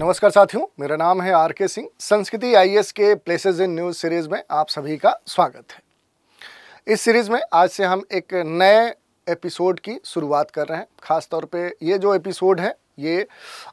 नमस्कार साथियों, मेरा नाम है आर के सिंह। संस्कृति आईएएस के प्लेसेस इन न्यूज़ सीरीज़ में आप सभी का स्वागत है। इस सीरीज़ में आज से हम एक नए एपिसोड की शुरुआत कर रहे हैं। ख़ास तौर पे ये जो एपिसोड है ये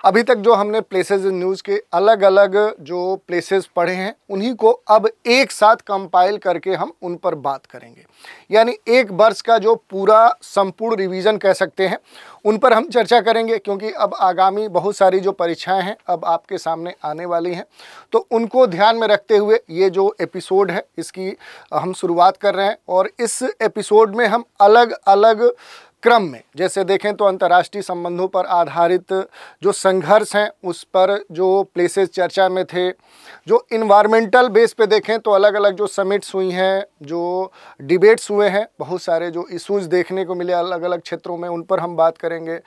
अभी तक जो हमने प्लेसेस इन न्यूज़ के अलग अलग जो प्लेसेस पढ़े हैं उन्हीं को अब एक साथ कंपाइल करके हम उन पर बात करेंगे। यानी एक वर्ष का जो पूरा संपूर्ण रिवीजन कह सकते हैं उन पर हम चर्चा करेंगे, क्योंकि अब आगामी बहुत सारी जो परीक्षाएं हैं अब आपके सामने आने वाली हैं, तो उनको ध्यान में रखते हुए ये जो एपिसोड है इसकी हम शुरुआत कर रहे हैं। और इस एपिसोड में हम अलग अलग क्रम में, जैसे देखें तो अंतर्राष्ट्रीय संबंधों पर आधारित जो संघर्ष हैं उस पर जो प्लेसेस चर्चा में थे, जो इन्वायरमेंटल बेस पे देखें तो अलग अलग जो समिट्स हुई हैं, जो डिबेट्स हुए हैं, बहुत सारे जो इश्यूज़ देखने को मिले अलग अलग क्षेत्रों में उन पर हम बात करेंगे।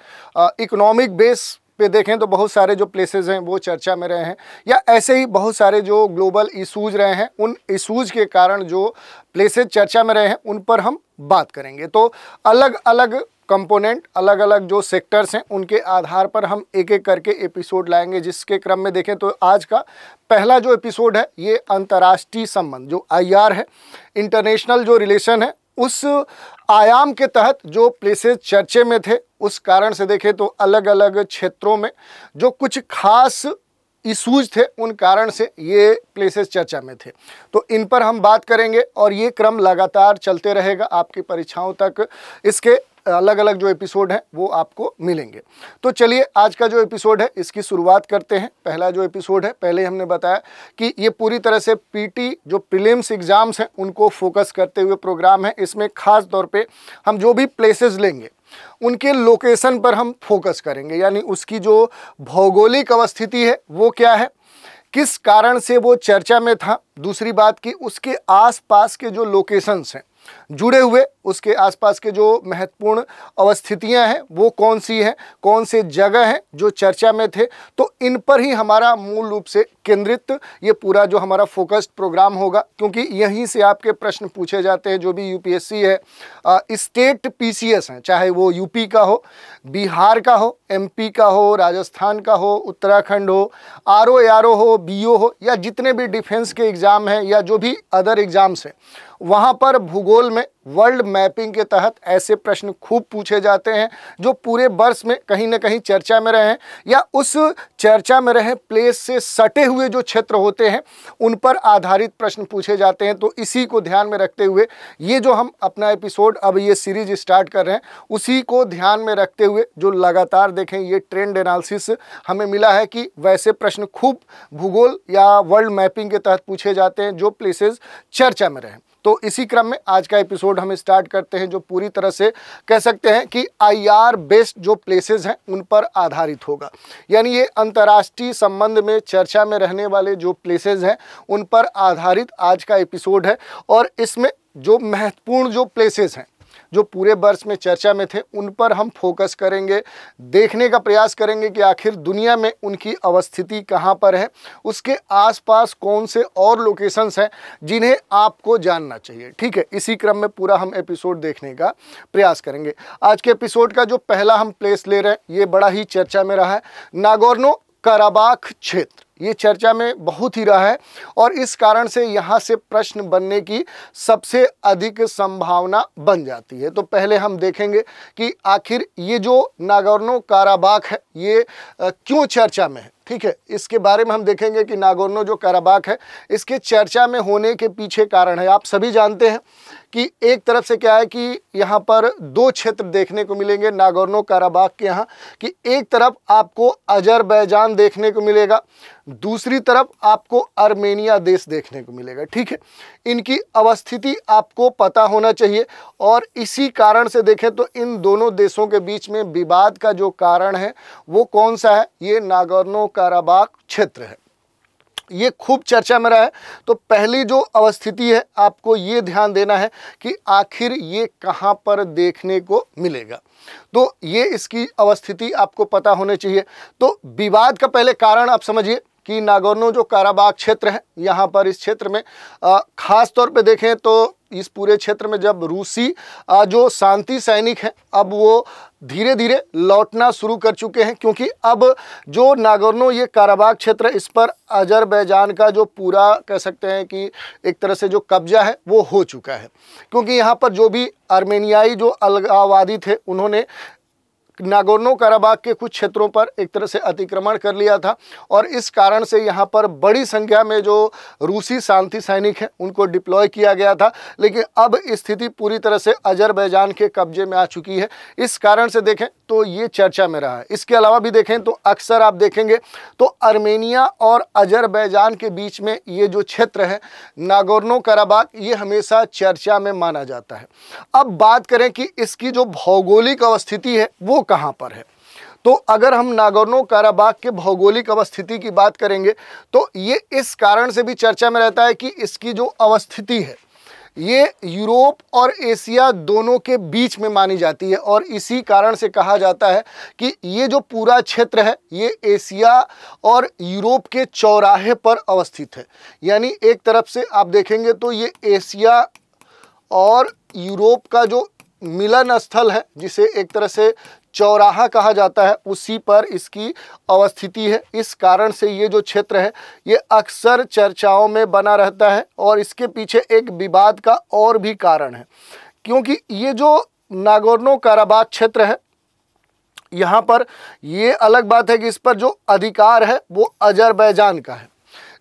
इकोनॉमिक बेस पे देखें तो बहुत सारे जो प्लेसेस हैं वो चर्चा में रहे हैं, या ऐसे ही बहुत सारे जो ग्लोबल इश्यूज़ रहे हैं उन इश्यूज़ के कारण जो प्लेसेस चर्चा में रहे हैं उन पर हम बात करेंगे। तो अलग अलग कंपोनेंट, अलग अलग जो सेक्टर्स हैं उनके आधार पर हम एक एक करके एपिसोड लाएंगे, जिसके क्रम में देखें तो आज का पहला जो एपिसोड है ये अंतर्राष्ट्रीय संबंध जो आईआर है, इंटरनेशनल जो रिलेशन है, उस आयाम के तहत जो प्लेसेस चर्चे में थे उस कारण से देखें तो अलग अलग क्षेत्रों में जो कुछ खास इश्यूज थे उन कारण से ये प्लेसेस चर्चा में थे, तो इन पर हम बात करेंगे और ये क्रम लगातार चलते रहेगा आपकी परीक्षाओं तक। इसके अलग अलग जो एपिसोड हैं वो आपको मिलेंगे। तो चलिए आज का जो एपिसोड है इसकी शुरुआत करते हैं। पहला जो एपिसोड है, पहले हमने बताया कि ये पूरी तरह से पीटी जो प्रीलिम्स एग्ज़ाम्स हैं उनको फोकस करते हुए प्रोग्राम है। इसमें खास तौर पे हम जो भी प्लेसेस लेंगे उनके लोकेशन पर हम फोकस करेंगे, यानी उसकी जो भौगोलिक अवस्थिति है वो क्या है, किस कारण से वो चर्चा में था। दूसरी बात कि उसके आसपास के जो लोकेशंस हैं जुड़े हुए, उसके आसपास के जो महत्वपूर्ण अवस्थितियां हैं वो कौन सी हैं, कौन से जगह हैं जो चर्चा में थे, तो इन पर ही हमारा मूल रूप से केंद्रित ये पूरा जो हमारा फोकस्ड प्रोग्राम होगा, क्योंकि यहीं से आपके प्रश्न पूछे जाते हैं। जो भी यूपीएससी है, स्टेट पीसीएस हैं, चाहे वो यूपी का हो, बिहार का हो, एमपी का हो, राजस्थान का हो, उत्तराखंड हो, आरओ एआरओ हो, बीओ हो, या जितने भी डिफेंस के एग्ज़ाम हैं या जो भी अदर एग्ज़ाम्स हैं, वहाँ पर भूगोल में वर्ल्ड मैपिंग के तहत ऐसे प्रश्न खूब पूछे जाते हैं जो पूरे वर्ष में कहीं ना कहीं चर्चा में रहे हैं, या उस चर्चा में रहे प्लेस से सटे हुए जो क्षेत्र होते हैं उन पर आधारित प्रश्न पूछे जाते हैं। तो इसी को ध्यान में रखते हुए ये जो हम अपना एपिसोड अब ये सीरीज स्टार्ट कर रहे हैं, उसी को ध्यान में रखते हुए जो लगातार देखें ये ट्रेंड एनालिसिस हमें मिला है कि वैसे प्रश्न खूब भूगोल या वर्ल्ड मैपिंग के तहत पूछे जाते हैं जो प्लेसेस चर्चा में रहे। तो इसी क्रम में आज का एपिसोड हम स्टार्ट करते हैं, जो पूरी तरह से कह सकते हैं कि आईआर बेस्ड जो प्लेसेस हैं उन पर आधारित होगा। यानी ये अंतर्राष्ट्रीय संबंध में चर्चा में रहने वाले जो प्लेसेस हैं उन पर आधारित आज का एपिसोड है। और इसमें जो महत्वपूर्ण जो प्लेसेस हैं जो पूरे वर्ष में चर्चा में थे उन पर हम फोकस करेंगे, देखने का प्रयास करेंगे कि आखिर दुनिया में उनकी अवस्थिति कहाँ पर है, उसके आसपास कौन से और लोकेशंस हैं जिन्हें आपको जानना चाहिए। ठीक है, इसी क्रम में पूरा हम एपिसोड देखने का प्रयास करेंगे। आज के एपिसोड का जो पहला हम प्लेस ले रहे हैं ये बड़ा ही चर्चा में रहा है, नागोर्नो कराबाख क्षेत्र। ये चर्चा में बहुत ही रहा है और इस कारण से यहाँ से प्रश्न बनने की सबसे अधिक संभावना बन जाती है। तो पहले हम देखेंगे कि आखिर ये जो नागोर्नो कराबाख है ये क्यों चर्चा में है। ठीक है, इसके बारे में हम देखेंगे कि नागोर्नो जो कराबाख है इसके चर्चा में होने के पीछे कारण है। आप सभी जानते हैं कि एक तरफ से क्या है कि यहाँ पर दो क्षेत्र देखने को मिलेंगे नागोर्नो कराबाख के यहाँ, कि एक तरफ आपको अजरबैजान देखने को मिलेगा, दूसरी तरफ आपको आर्मेनिया देश देखने को मिलेगा। ठीक है, इनकी अवस्थिति आपको पता होना चाहिए और इसी कारण से देखें तो इन दोनों देशों के बीच में विवाद का जो कारण है वो कौन सा है, ये नागोर्नो कराबाख क्षेत्र है। ये खूब चर्चा में रहा है। तो पहली जो अवस्थिति है आपको ये ध्यान देना है कि आखिर ये कहाँ पर देखने को मिलेगा, तो ये इसकी अवस्थिति आपको पता होनी चाहिए। तो विवाद का पहले कारण आप समझिए कि नागोर्नो जो काराबाख क्षेत्र है, यहाँ पर इस क्षेत्र में ख़ास तौर पे देखें तो इस पूरे क्षेत्र में जब रूसी जो शांति सैनिक हैं अब वो धीरे धीरे लौटना शुरू कर चुके हैं, क्योंकि अब जो नागोर्नो ये काराबाख क्षेत्र इस पर अजरबैजान का जो पूरा कह सकते हैं कि एक तरह से जो कब्जा है वो हो चुका है। क्योंकि यहाँ पर जो भी आर्मेनियाई जो अलगाववादी थे उन्होंने नागोर्नो काराबाख के कुछ क्षेत्रों पर एक तरह से अतिक्रमण कर लिया था और इस कारण से यहाँ पर बड़ी संख्या में जो रूसी शांति सैनिक हैं उनको डिप्लॉय किया गया था। लेकिन अब स्थिति पूरी तरह से अजरबैजान के कब्जे में आ चुकी है, इस कारण से देखें तो ये चर्चा में रहा है। इसके अलावा भी देखें तो अक्सर आप देखेंगे तो आर्मेनिया और अजरबैजान के बीच में ये जो क्षेत्र है नागोर्नो काराबाख ये हमेशा चर्चा में माना जाता है। अब बात करें कि इसकी जो भौगोलिक अवस्थिति है वो कहाँ पर है, तो अगर हम नागोर्नो काराबाख के भौगोलिक अवस्थिति की बात करेंगे तो ये इस कारण से भी चर्चा में रहता है कि इसकी जो अवस्थिति है ये यूरोप और एशिया दोनों के बीच में मानी जाती है और इसी कारण से कहा जाता है कि ये जो पूरा क्षेत्र है ये एशिया और यूरोप के चौराहे पर अवस्थित है। यानी एक तरफ से आप देखेंगे तो ये एशिया और यूरोप का जो मिलन स्थल है जिसे एक तरह से चौराहा कहा जाता है उसी पर इसकी अवस्थिति है। इस कारण से ये जो क्षेत्र है ये अक्सर चर्चाओं में बना रहता है और इसके पीछे एक विवाद का और भी कारण है, क्योंकि ये जो नागोर्नो काराबाख क्षेत्र है यहाँ पर ये अलग बात है कि इस पर जो अधिकार है वो अजरबैजान का है,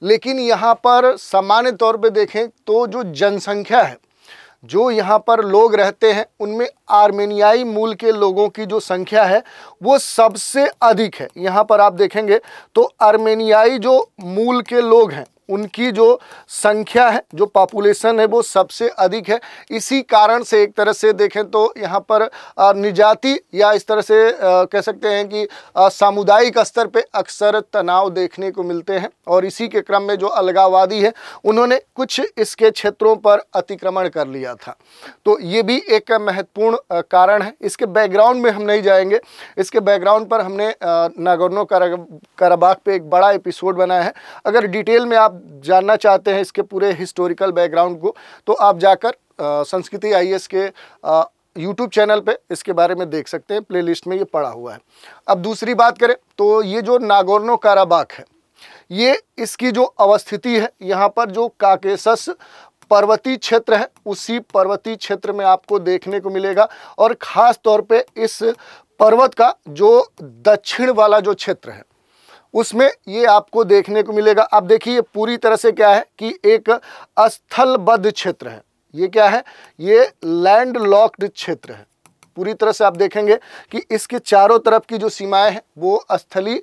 लेकिन यहाँ पर सामान्य तौर पे देखें तो जो जनसंख्या है जो यहाँ पर लोग रहते हैं उनमें आर्मेनियाई मूल के लोगों की जो संख्या है वो सबसे अधिक है। यहाँ पर आप देखेंगे तो आर्मेनियाई जो मूल के लोग हैं उनकी जो संख्या है जो पॉपुलेशन है वो सबसे अधिक है। इसी कारण से एक तरह से देखें तो यहाँ पर निजाति या इस तरह से कह सकते हैं कि सामुदायिक स्तर पे अक्सर तनाव देखने को मिलते हैं और इसी के क्रम में जो अलगाववादी है उन्होंने कुछ इसके क्षेत्रों पर अतिक्रमण कर लिया था। तो ये भी एक महत्वपूर्ण कारण है। इसके बैकग्राउंड में हम नहीं जाएंगे, इसके बैकग्राउंड पर हमने नागोर्नो काराबाख पे एक बड़ा एपिसोड बनाया है। अगर डिटेल में आप जानना चाहते हैं इसके पूरे हिस्टोरिकल बैकग्राउंड को तो आप जाकर संस्कृति आईएएस के यूट्यूब चैनल पे इसके बारे में देख सकते हैं, प्लेलिस्ट में ये पड़ा हुआ है। अब दूसरी बात करें तो ये जो नागोर्नो काराबाख है ये इसकी जो अवस्थिति है यहाँ पर जो काकेशस पर्वतीय क्षेत्र है उसी पर्वतीय क्षेत्र में आपको देखने को मिलेगा और ख़ास तौर पे इस पर्वत का जो दक्षिण वाला जो क्षेत्र है उसमें ये आपको देखने को मिलेगा। आप देखिए पूरी तरह से क्या है कि एक स्थलबद्ध क्षेत्र है। ये क्या है, ये लैंड लॉक्ड क्षेत्र है। पूरी तरह से आप देखेंगे कि इसके चारों तरफ की जो सीमाएं हैं वो स्थलीय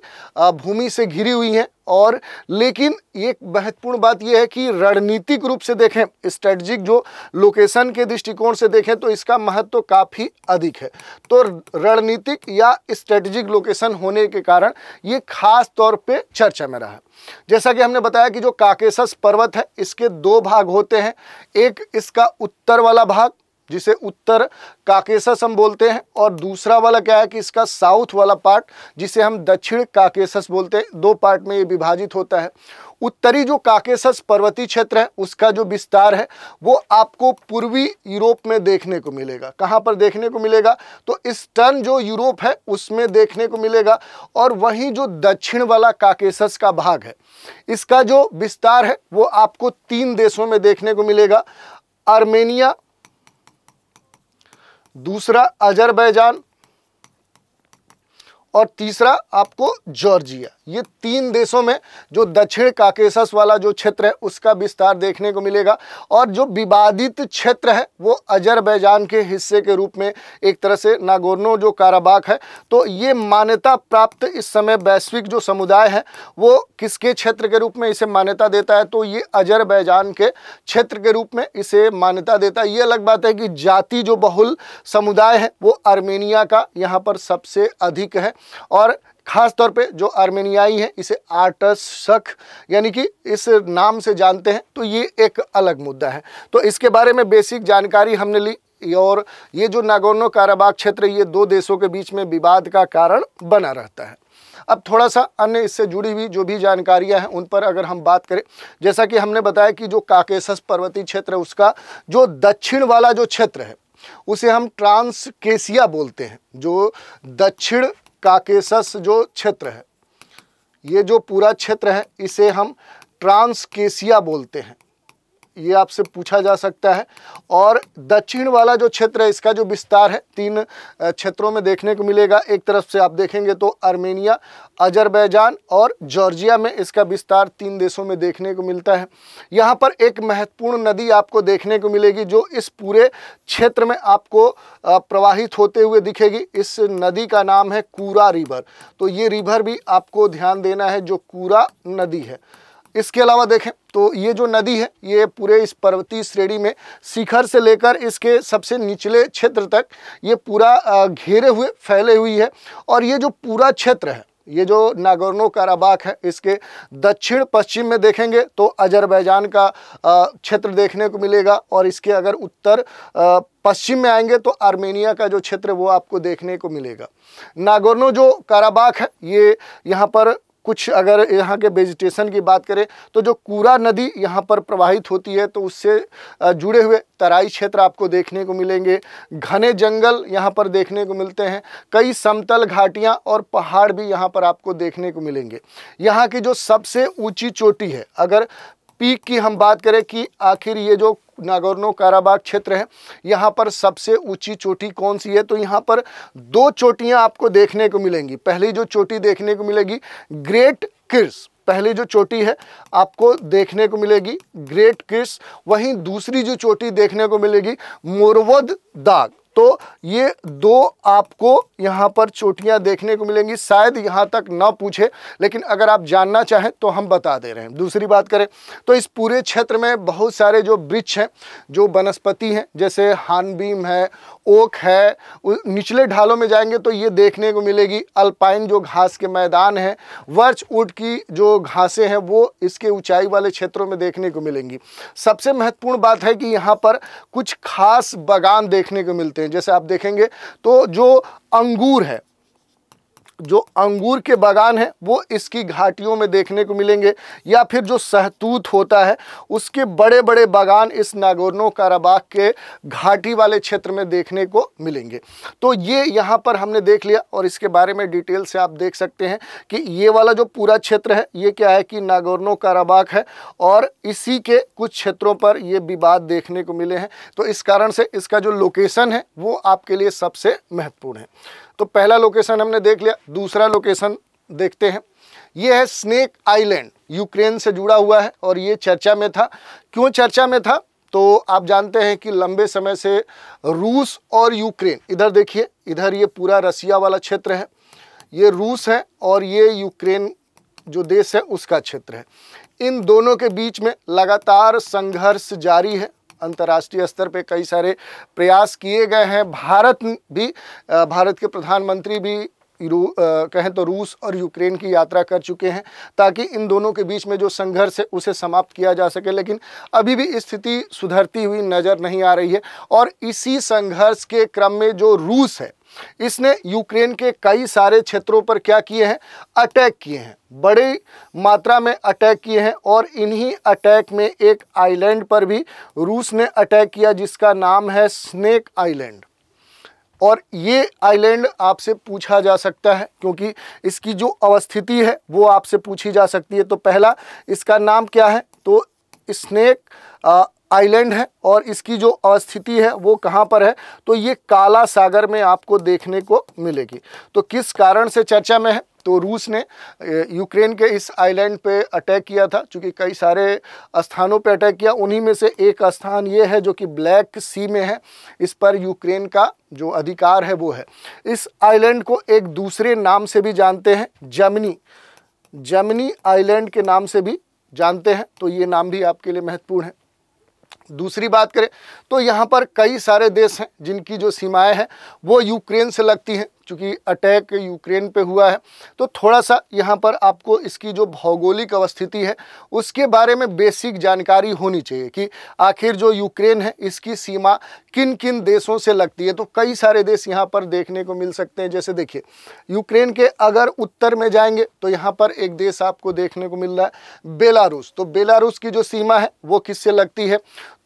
भूमि से घिरी हुई हैं और लेकिन एक महत्वपूर्ण बात यह है कि रणनीतिक रूप से देखें, स्ट्रेटजिक जो लोकेशन के दृष्टिकोण से देखें तो इसका महत्व काफ़ी अधिक है। तो रणनीतिक या स्ट्रेटजिक लोकेशन होने के कारण ये खास तौर पे चर्चा में रहा है। जैसा कि हमने बताया कि जो काकेशस पर्वत है इसके दो भाग होते हैं, एक इसका उत्तर वाला भाग जिसे उत्तर काकेशस हम बोलते हैं और दूसरा वाला क्या है कि इसका साउथ वाला पार्ट जिसे हम दक्षिण काकेशस बोलते हैं। दो पार्ट में ये विभाजित होता है। उत्तरी जो काकेशस पर्वतीय क्षेत्र है उसका जो विस्तार है वो आपको पूर्वी यूरोप में देखने को मिलेगा। कहाँ पर देखने को मिलेगा तो ईस्टर्न जो यूरोप है उसमें देखने को मिलेगा और वहीं जो दक्षिण वाला काकेशस का भाग है इसका जो विस्तार है वो आपको 3 देशों में देखने को मिलेगा, आर्मेनिया, दूसरा अजरबैजान और तीसरा आपको जॉर्जिया। ये 3 देशों में जो दक्षिण काकेशस वाला जो क्षेत्र है उसका विस्तार देखने को मिलेगा और जो विवादित क्षेत्र है वो अजरबैजान के हिस्से के रूप में एक तरह से नागोर्नो जो काराबाख है। तो ये मान्यता प्राप्त इस समय वैश्विक जो समुदाय है वो किसके क्षेत्र के रूप में इसे मान्यता देता है तो ये अजरबैजान के क्षेत्र के रूप में इसे मान्यता देता है। ये अलग बात है कि जाति जो बहुल समुदाय है वो आर्मेनिया का यहाँ पर सबसे अधिक है और खास तौर पे जो आर्मेनियाई है इसे आर्टशक यानी कि इस नाम से जानते हैं। तो ये एक अलग मुद्दा है। तो इसके बारे में बेसिक जानकारी हमने ली और ये जो नागोर्नो काराबाख क्षेत्र ये 2 देशों के बीच में विवाद का कारण बना रहता है। अब थोड़ा सा अन्य इससे जुड़ी हुई जो भी जानकारियां हैं उन पर अगर हम बात करें, जैसा कि हमने बताया कि जो काकेशस पर्वतीय क्षेत्र है उसका जो दक्षिण वाला जो क्षेत्र है उसे हम ट्रांसकेशिया बोलते हैं। जो दक्षिण काकेशस जो क्षेत्र है, ये जो पूरा क्षेत्र है इसे हम ट्रांसकेशिया बोलते हैं, ये आपसे पूछा जा सकता है। और दक्षिण वाला जो क्षेत्र है इसका जो विस्तार है 3 क्षेत्रों में देखने को मिलेगा। एक तरफ से आप देखेंगे तो आर्मेनिया, अजरबैजान और जॉर्जिया में इसका विस्तार 3 देशों में देखने को मिलता है। यहाँ पर एक महत्वपूर्ण नदी आपको देखने को मिलेगी जो इस पूरे क्षेत्र में आपको प्रवाहित होते हुए दिखेगी। इस नदी का नाम है कूरा रिवर। तो ये रिवर भी आपको ध्यान देना है, जो कूरा नदी है। इसके अलावा देखें तो ये जो नदी है ये पूरे इस पर्वतीय श्रेणी में शिखर से लेकर इसके सबसे निचले क्षेत्र तक ये पूरा घेरे हुए फैले हुई है। और ये जो पूरा क्षेत्र है, ये जो नागोर्नो काराबाख है, इसके दक्षिण पश्चिम में देखेंगे तो अजरबैजान का क्षेत्र देखने को मिलेगा। और इसके अगर उत्तर पश्चिम में आएंगे तो आर्मेनिया का जो क्षेत्र वो आपको देखने को मिलेगा। नागोर्नो जो काराबाख है ये यहाँ पर कुछ अगर यहाँ के वेजिटेशन की बात करें तो जो कूरा नदी यहाँ पर प्रवाहित होती है तो उससे जुड़े हुए तराई क्षेत्र आपको देखने को मिलेंगे। घने जंगल यहाँ पर देखने को मिलते हैं। कई समतल घाटियाँ और पहाड़ भी यहाँ पर आपको देखने को मिलेंगे। यहाँ की जो सबसे ऊंची चोटी है, अगर पीक की हम बात करें कि आखिर ये जो नागोर्नो काराबाख क्षेत्र है यहाँ पर सबसे ऊंची चोटी कौन सी है, तो यहाँ पर 2 चोटियाँ आपको देखने को मिलेंगी। पहली जो चोटी देखने को मिलेगी ग्रेट किर्स, पहली जो चोटी है आपको देखने को मिलेगी ग्रेट किर्स। वहीं दूसरी जो चोटी देखने को मिलेगी मोरवोद दाग। तो ये 2 आपको यहाँ पर चोटियाँ देखने को मिलेंगी। शायद यहाँ तक ना पूछे, लेकिन अगर आप जानना चाहें तो हम बता दे रहे हैं। दूसरी बात करें तो इस पूरे क्षेत्र में बहुत सारे जो वृक्ष हैं, जो वनस्पति हैं, जैसे हार्नबीम है, ओक है। निचले ढालों में जाएंगे तो ये देखने को मिलेगी अल्पाइन जो घास के मैदान हैं। वर्चवुड की जो घासें हैं वो इसके ऊंचाई वाले क्षेत्रों में देखने को मिलेंगी। सबसे महत्वपूर्ण बात है कि यहाँ पर कुछ खास बागान देखने को मिलते हैं। जैसे आप देखेंगे तो जो अंगूर है, जो अंगूर के बागान हैं वो इसकी घाटियों में देखने को मिलेंगे, या फिर जो सहतूत होता है उसके बड़े बड़े बागान इस नागोर्नो काराबाख के घाटी वाले क्षेत्र में देखने को मिलेंगे। तो ये यहाँ पर हमने देख लिया और इसके बारे में डिटेल से आप देख सकते हैं कि ये वाला जो पूरा क्षेत्र है ये क्या है कि नागोर्नो काराबाख है और इसी के कुछ क्षेत्रों पर ये विवाद देखने को मिले हैं। तो इस कारण से इसका जो लोकेशन है वो आपके लिए सबसे महत्वपूर्ण है। तो पहला लोकेशन हमने देख लिया। दूसरा लोकेशन देखते हैं। ये है स्नेक आइलैंड, यूक्रेन से जुड़ा हुआ है और ये चर्चा में था। क्यों चर्चा में था? तो आप जानते हैं कि लंबे समय से रूस और यूक्रेन, इधर देखिए, इधर ये पूरा रसिया वाला क्षेत्र है, ये रूस है और ये यूक्रेन जो देश है उसका क्षेत्र है। इन दोनों के बीच में लगातार संघर्ष जारी है। अंतर्राष्ट्रीय स्तर पे कई सारे प्रयास किए गए हैं। भारत के प्रधानमंत्री भी कहें तो रूस और यूक्रेन की यात्रा कर चुके हैं ताकि इन दोनों के बीच में जो संघर्ष है उसे समाप्त किया जा सके, लेकिन अभी भी स्थिति सुधरती हुई नज़र नहीं आ रही है। और इसी संघर्ष के क्रम में जो रूस है इसने यूक्रेन के कई सारे क्षेत्रों पर क्या किए हैं? अटैक किए हैं, बड़ी मात्रा में अटैक किए हैं। और इन्हीं अटैक में एक आइलैंड पर भी रूस ने अटैक किया जिसका नाम है स्नेक आइलैंड। और ये आइलैंड आपसे पूछा जा सकता है क्योंकि इसकी जो अवस्थिति है वो आपसे पूछी जा सकती है। तो पहला, इसका नाम क्या है? तो स्नेक आइलैंड है और इसकी जो अवस्थिति है वो कहाँ पर है? तो ये काला सागर में आपको देखने को मिलेगी। तो किस कारण से चर्चा में है? तो रूस ने यूक्रेन के इस आइलैंड पे अटैक किया था, चूँकि कई सारे स्थानों पे अटैक किया। उन्हीं में से एक स्थान ये है जो कि ब्लैक सी में है। इस पर यूक्रेन का जो अधिकार है वो है। इस आइलैंड को एक दूसरे नाम से भी जानते हैं, जमनी आइलैंड के नाम से भी जानते हैं। तो ये नाम भी आपके लिए महत्वपूर्ण है। दूसरी बात करें तो यहाँ पर कई सारे देश हैं जिनकी जो सीमाएं हैं वो यूक्रेन से लगती हैं। चूँकि अटैक यूक्रेन पे हुआ है, तो थोड़ा सा यहाँ पर आपको इसकी जो भौगोलिक अवस्थिति है उसके बारे में बेसिक जानकारी होनी चाहिए कि आखिर जो यूक्रेन है इसकी सीमा किन किन देशों से लगती है। तो कई सारे देश यहाँ पर देखने को मिल सकते हैं। जैसे देखिए, यूक्रेन के अगर उत्तर में जाएंगे तो यहाँ पर एक देश आपको देखने को मिल रहा है बेलारूस। तो बेलारूस की जो सीमा है वो किससे लगती है?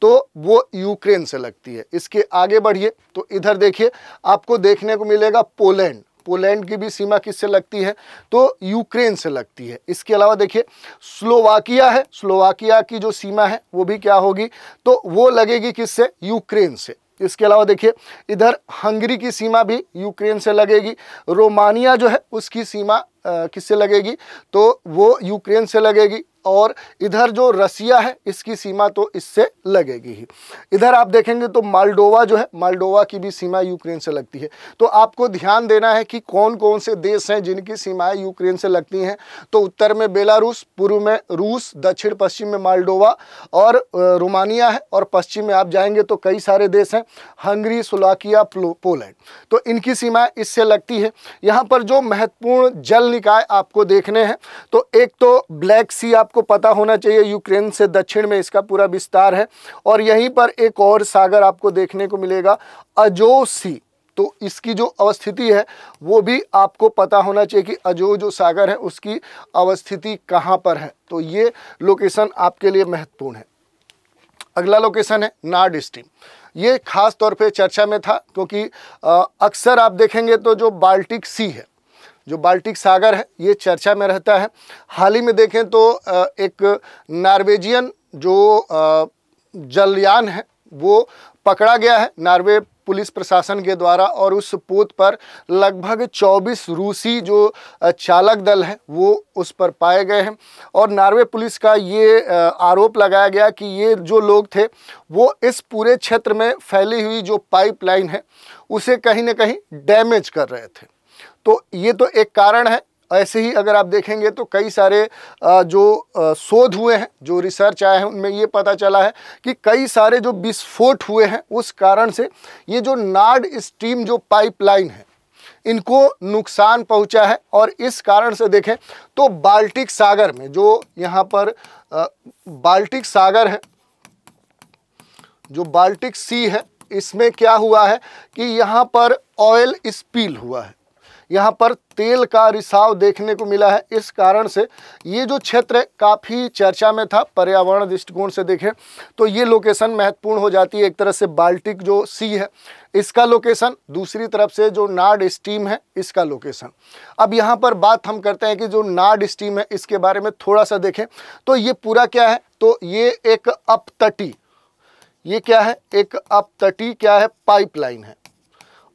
तो वो यूक्रेन से लगती है। इसके आगे बढ़िए तो इधर देखिए आपको देखने को मिलेगा पोलैंड। पोलैंड की भी सीमा किससे लगती है? तो यूक्रेन से लगती है। इसके अलावा देखिए स्लोवाकिया है, स्लोवाकिया की जो सीमा है वो भी क्या होगी? तो वो लगेगी किससे? यूक्रेन से। इसके अलावा देखिए इधर हंगरी की सीमा भी यूक्रेन से लगेगी। रोमानिया जो है उसकी सीमा किससे लगेगी? तो वो यूक्रेन से लगेगी। और इधर जो रसिया है इसकी सीमा तो इससे लगेगी ही। इधर आप देखेंगे तो मालडोवा जो है, मालडोवा की भी सीमा यूक्रेन से लगती है। तो आपको ध्यान देना है कि कौन कौन से देश हैं जिनकी सीमाएं यूक्रेन से लगती हैं। तो उत्तर में बेलारूस, पूर्व में रूस, दक्षिण पश्चिम में मालडोवा और रोमानिया है, और पश्चिम में आप जाएंगे तो कई सारे देश हैं, हंगरी, स्लोवाकिया, पोलैंड। तो इनकी सीमाएं इससे लगती है। यहाँ पर जो महत्वपूर्ण जल निकाय आपको देखने हैं तो एक तो ब्लैक सी आपको पता होना चाहिए, यूक्रेन से दक्षिण में इसका पूरा विस्तार है। और यहीं पर एक और सागर आपको देखने को मिलेगा, अजोव सी। तो इसकी जो अवस्थिति है वो भी आपको पता होना चाहिए कि अजोव जो सागर है उसकी अवस्थिति कहाँ पर है। तो ये लोकेशन आपके लिए महत्वपूर्ण है। अगला लोकेशन है नॉर्ड स्ट्रीम। ये खास तौर पे चर्चा में था क्योंकि अक्सर आप देखेंगे तो जो बाल्टिक सी है, जो बाल्टिक सागर है, ये चर्चा में रहता है। हाल ही में देखें तो एक नॉर्वेजियन जो जलयान है वो पकड़ा गया है नॉर्वे पुलिस प्रशासन के द्वारा, और उस पोत पर लगभग 24 रूसी जो चालक दल है वो उस पर पाए गए हैं। और नॉर्वे पुलिस का ये आरोप लगाया गया कि ये जो लोग थे वो इस पूरे क्षेत्र में फैली हुई जो पाइपलाइन है उसे कहीं ना कहीं डैमेज कर रहे थे। तो ये तो एक कारण है। ऐसे ही अगर आप देखेंगे तो कई सारे जो शोध हुए हैं, जो रिसर्च आए हैं, उनमें ये पता चला है कि कई सारे जो विस्फोट हुए हैं उस कारण से ये जो नॉर्ड स्ट्रीम जो पाइपलाइन है इनको नुकसान पहुंचा है। और इस कारण से देखें तो बाल्टिक सागर में जो यहाँ पर बाल्टिक सागर है, जो बाल्टिक सी है, इसमें क्या हुआ है कि यहाँ पर ऑयल स्पिल हुआ है, यहाँ पर तेल का रिसाव देखने को मिला है। इस कारण से ये जो क्षेत्र है काफ़ी चर्चा में था। पर्यावरण दृष्टिकोण से देखें तो ये लोकेशन महत्वपूर्ण हो जाती है। एक तरह से बाल्टिक जो सी है इसका लोकेशन, दूसरी तरफ से जो नॉर्ड स्ट्रीम है इसका लोकेशन। अब यहाँ पर बात हम करते हैं कि जो नॉर्ड स्ट्रीम है इसके बारे में थोड़ा सा देखें तो ये पूरा क्या है? तो ये एक अपतटी, ये क्या है? एक अपतटी क्या है? पाइपलाइन है।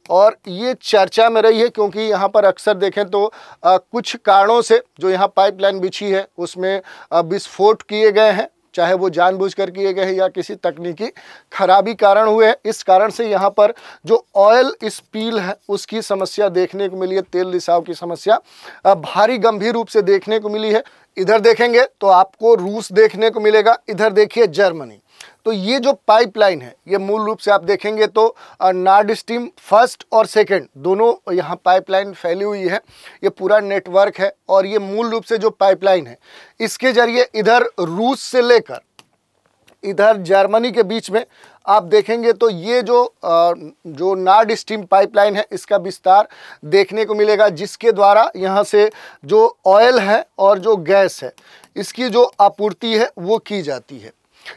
और ये चर्चा में रही है क्योंकि यहाँ पर अक्सर देखें तो कुछ कारणों से जो यहाँ पाइपलाइन बिछी है उसमें विस्फोट किए गए हैं, चाहे वो जानबूझकर किए गए हैं या किसी तकनीकी खराबी कारण हुए हैं। इस कारण से यहाँ पर जो ऑयल स्पिल है उसकी समस्या देखने को मिली है, तेल रिसाव की समस्या भारी गंभीर रूप से देखने को मिली है। इधर देखेंगे तो आपको रूस देखने को मिलेगा, इधर देखिए जर्मनी। तो ये जो पाइपलाइन है ये मूल रूप से आप देखेंगे तो नॉर्ड स्ट्रीम फर्स्ट और सेकंड दोनों यहाँ पाइपलाइन फैली हुई है। ये पूरा नेटवर्क है और ये मूल रूप से जो पाइपलाइन है इसके जरिए इधर रूस से लेकर इधर जर्मनी के बीच में आप देखेंगे तो ये जो नॉर्ड स्ट्रीम पाइपलाइन है इसका विस्तार देखने को मिलेगा, जिसके द्वारा यहाँ से जो ऑयल है और जो गैस है इसकी जो आपूर्ति है वो की जाती है।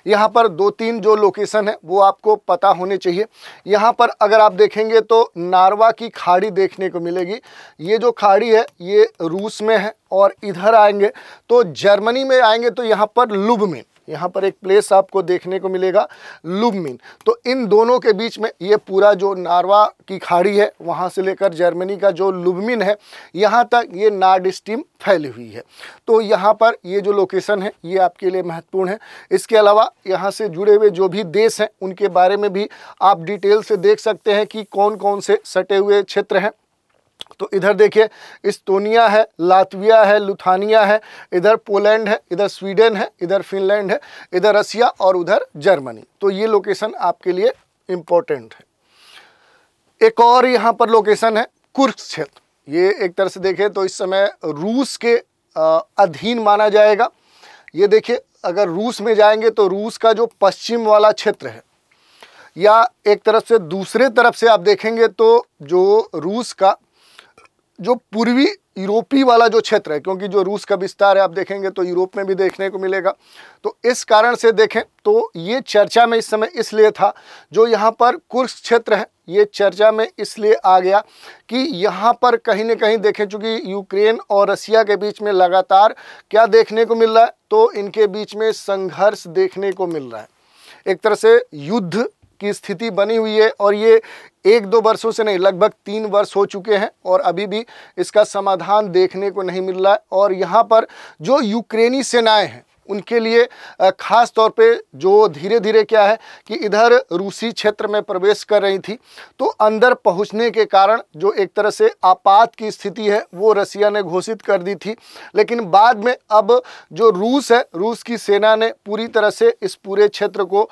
यहाँ पर 2-3 जो लोकेशन है वो आपको पता होने चाहिए। यहाँ पर अगर आप देखेंगे तो नार्वा की खाड़ी देखने को मिलेगी। ये जो खाड़ी है ये रूस में है, और इधर आएंगे तो जर्मनी में आएंगे तो यहाँ पर लुबमिन, यहाँ पर एक प्लेस आपको देखने को मिलेगा लुबमिन। तो इन दोनों के बीच में ये पूरा जो नार्वा की खाड़ी है वहाँ से लेकर जर्मनी का जो लुबमिन है यहाँ तक ये नॉर्ड स्ट्रीम फैली हुई है। तो यहाँ पर ये जो लोकेशन है ये आपके लिए महत्वपूर्ण है। इसके अलावा यहाँ से जुड़े हुए जो भी देश हैं उनके बारे में भी आप डिटेल से देख सकते हैं कि कौन कौन से सटे हुए क्षेत्र हैं। तो इधर देखिए इस्टोनिया है, लातविया है, लुथानिया है, इधर पोलैंड है, इधर स्वीडन है, इधर फिनलैंड है, इधर रसिया और उधर जर्मनी। तो ये लोकेशन आपके लिए इम्पोर्टेंट है। एक और यहाँ पर लोकेशन है कुर्स्क क्षेत्र, ये एक तरह से देखें तो इस समय रूस के अधीन माना जाएगा। ये देखिए, अगर रूस में जाएंगे तो रूस का जो पश्चिम वाला क्षेत्र है, या एक तरफ से दूसरे तरफ से आप देखेंगे तो जो रूस का जो पूर्वी यूरोपीय वाला जो क्षेत्र है, क्योंकि जो रूस का विस्तार है आप देखेंगे तो यूरोप में भी देखने को मिलेगा, तो इस कारण से देखें तो ये चर्चा में इस समय इसलिए था। जो यहाँ पर कुर्स्क क्षेत्र है ये चर्चा में इसलिए आ गया कि यहाँ पर कहीं ना कहीं देखें, चूँकि यूक्रेन और रसिया के बीच में लगातार क्या देखने को मिल रहा है, तो इनके बीच में संघर्ष देखने को मिल रहा है। एक तरह से युद्ध की स्थिति बनी हुई है, और ये 1-2 वर्षों से नहीं, लगभग 3 वर्ष हो चुके हैं और अभी भी इसका समाधान देखने को नहीं मिल रहा है। और यहाँ पर जो यूक्रेनी सेनाएं हैं उनके लिए खास तौर पे जो धीरे धीरे क्या है कि इधर रूसी क्षेत्र में प्रवेश कर रही थी, तो अंदर पहुंचने के कारण जो एक तरह से आपात की स्थिति है वो रसिया ने घोषित कर दी थी। लेकिन बाद में अब जो रूस है, रूस की सेना ने पूरी तरह से इस पूरे क्षेत्र को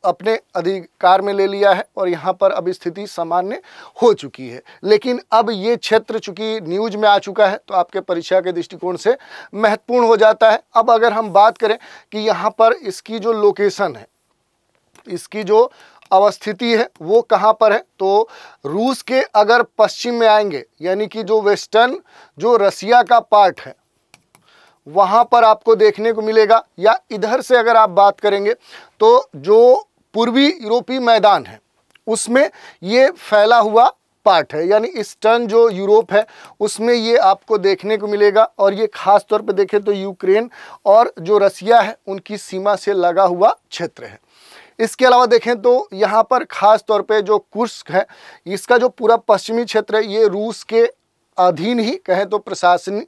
अपने अधिकार में ले लिया है और यहाँ पर अब स्थिति सामान्य हो चुकी है। लेकिन अब ये क्षेत्र चूंकि न्यूज में आ चुका है तो आपके परीक्षा के दृष्टिकोण से महत्वपूर्ण हो जाता है। अब अगर हम बात करें कि यहाँ पर इसकी जो लोकेशन है, इसकी जो अवस्थिति है वो कहाँ पर है, तो रूस के अगर पश्चिम में आएंगे, यानी कि जो वेस्टर्न जो रसिया का पार्ट है वहाँ पर आपको देखने को मिलेगा। या इधर से अगर आप बात करेंगे तो जो पूर्वी यूरोपीय मैदान है उसमें ये फैला हुआ पार्ट है, यानी ईस्टर्न जो यूरोप है उसमें ये आपको देखने को मिलेगा। और ये खास तौर पे देखें तो यूक्रेन और जो रसिया है उनकी सीमा से लगा हुआ क्षेत्र है। इसके अलावा देखें तो यहाँ पर खास तौर पे जो कुर्स्क है, इसका जो पूरा पश्चिमी क्षेत्र है ये रूस के अधीन ही कहें तो प्रशासन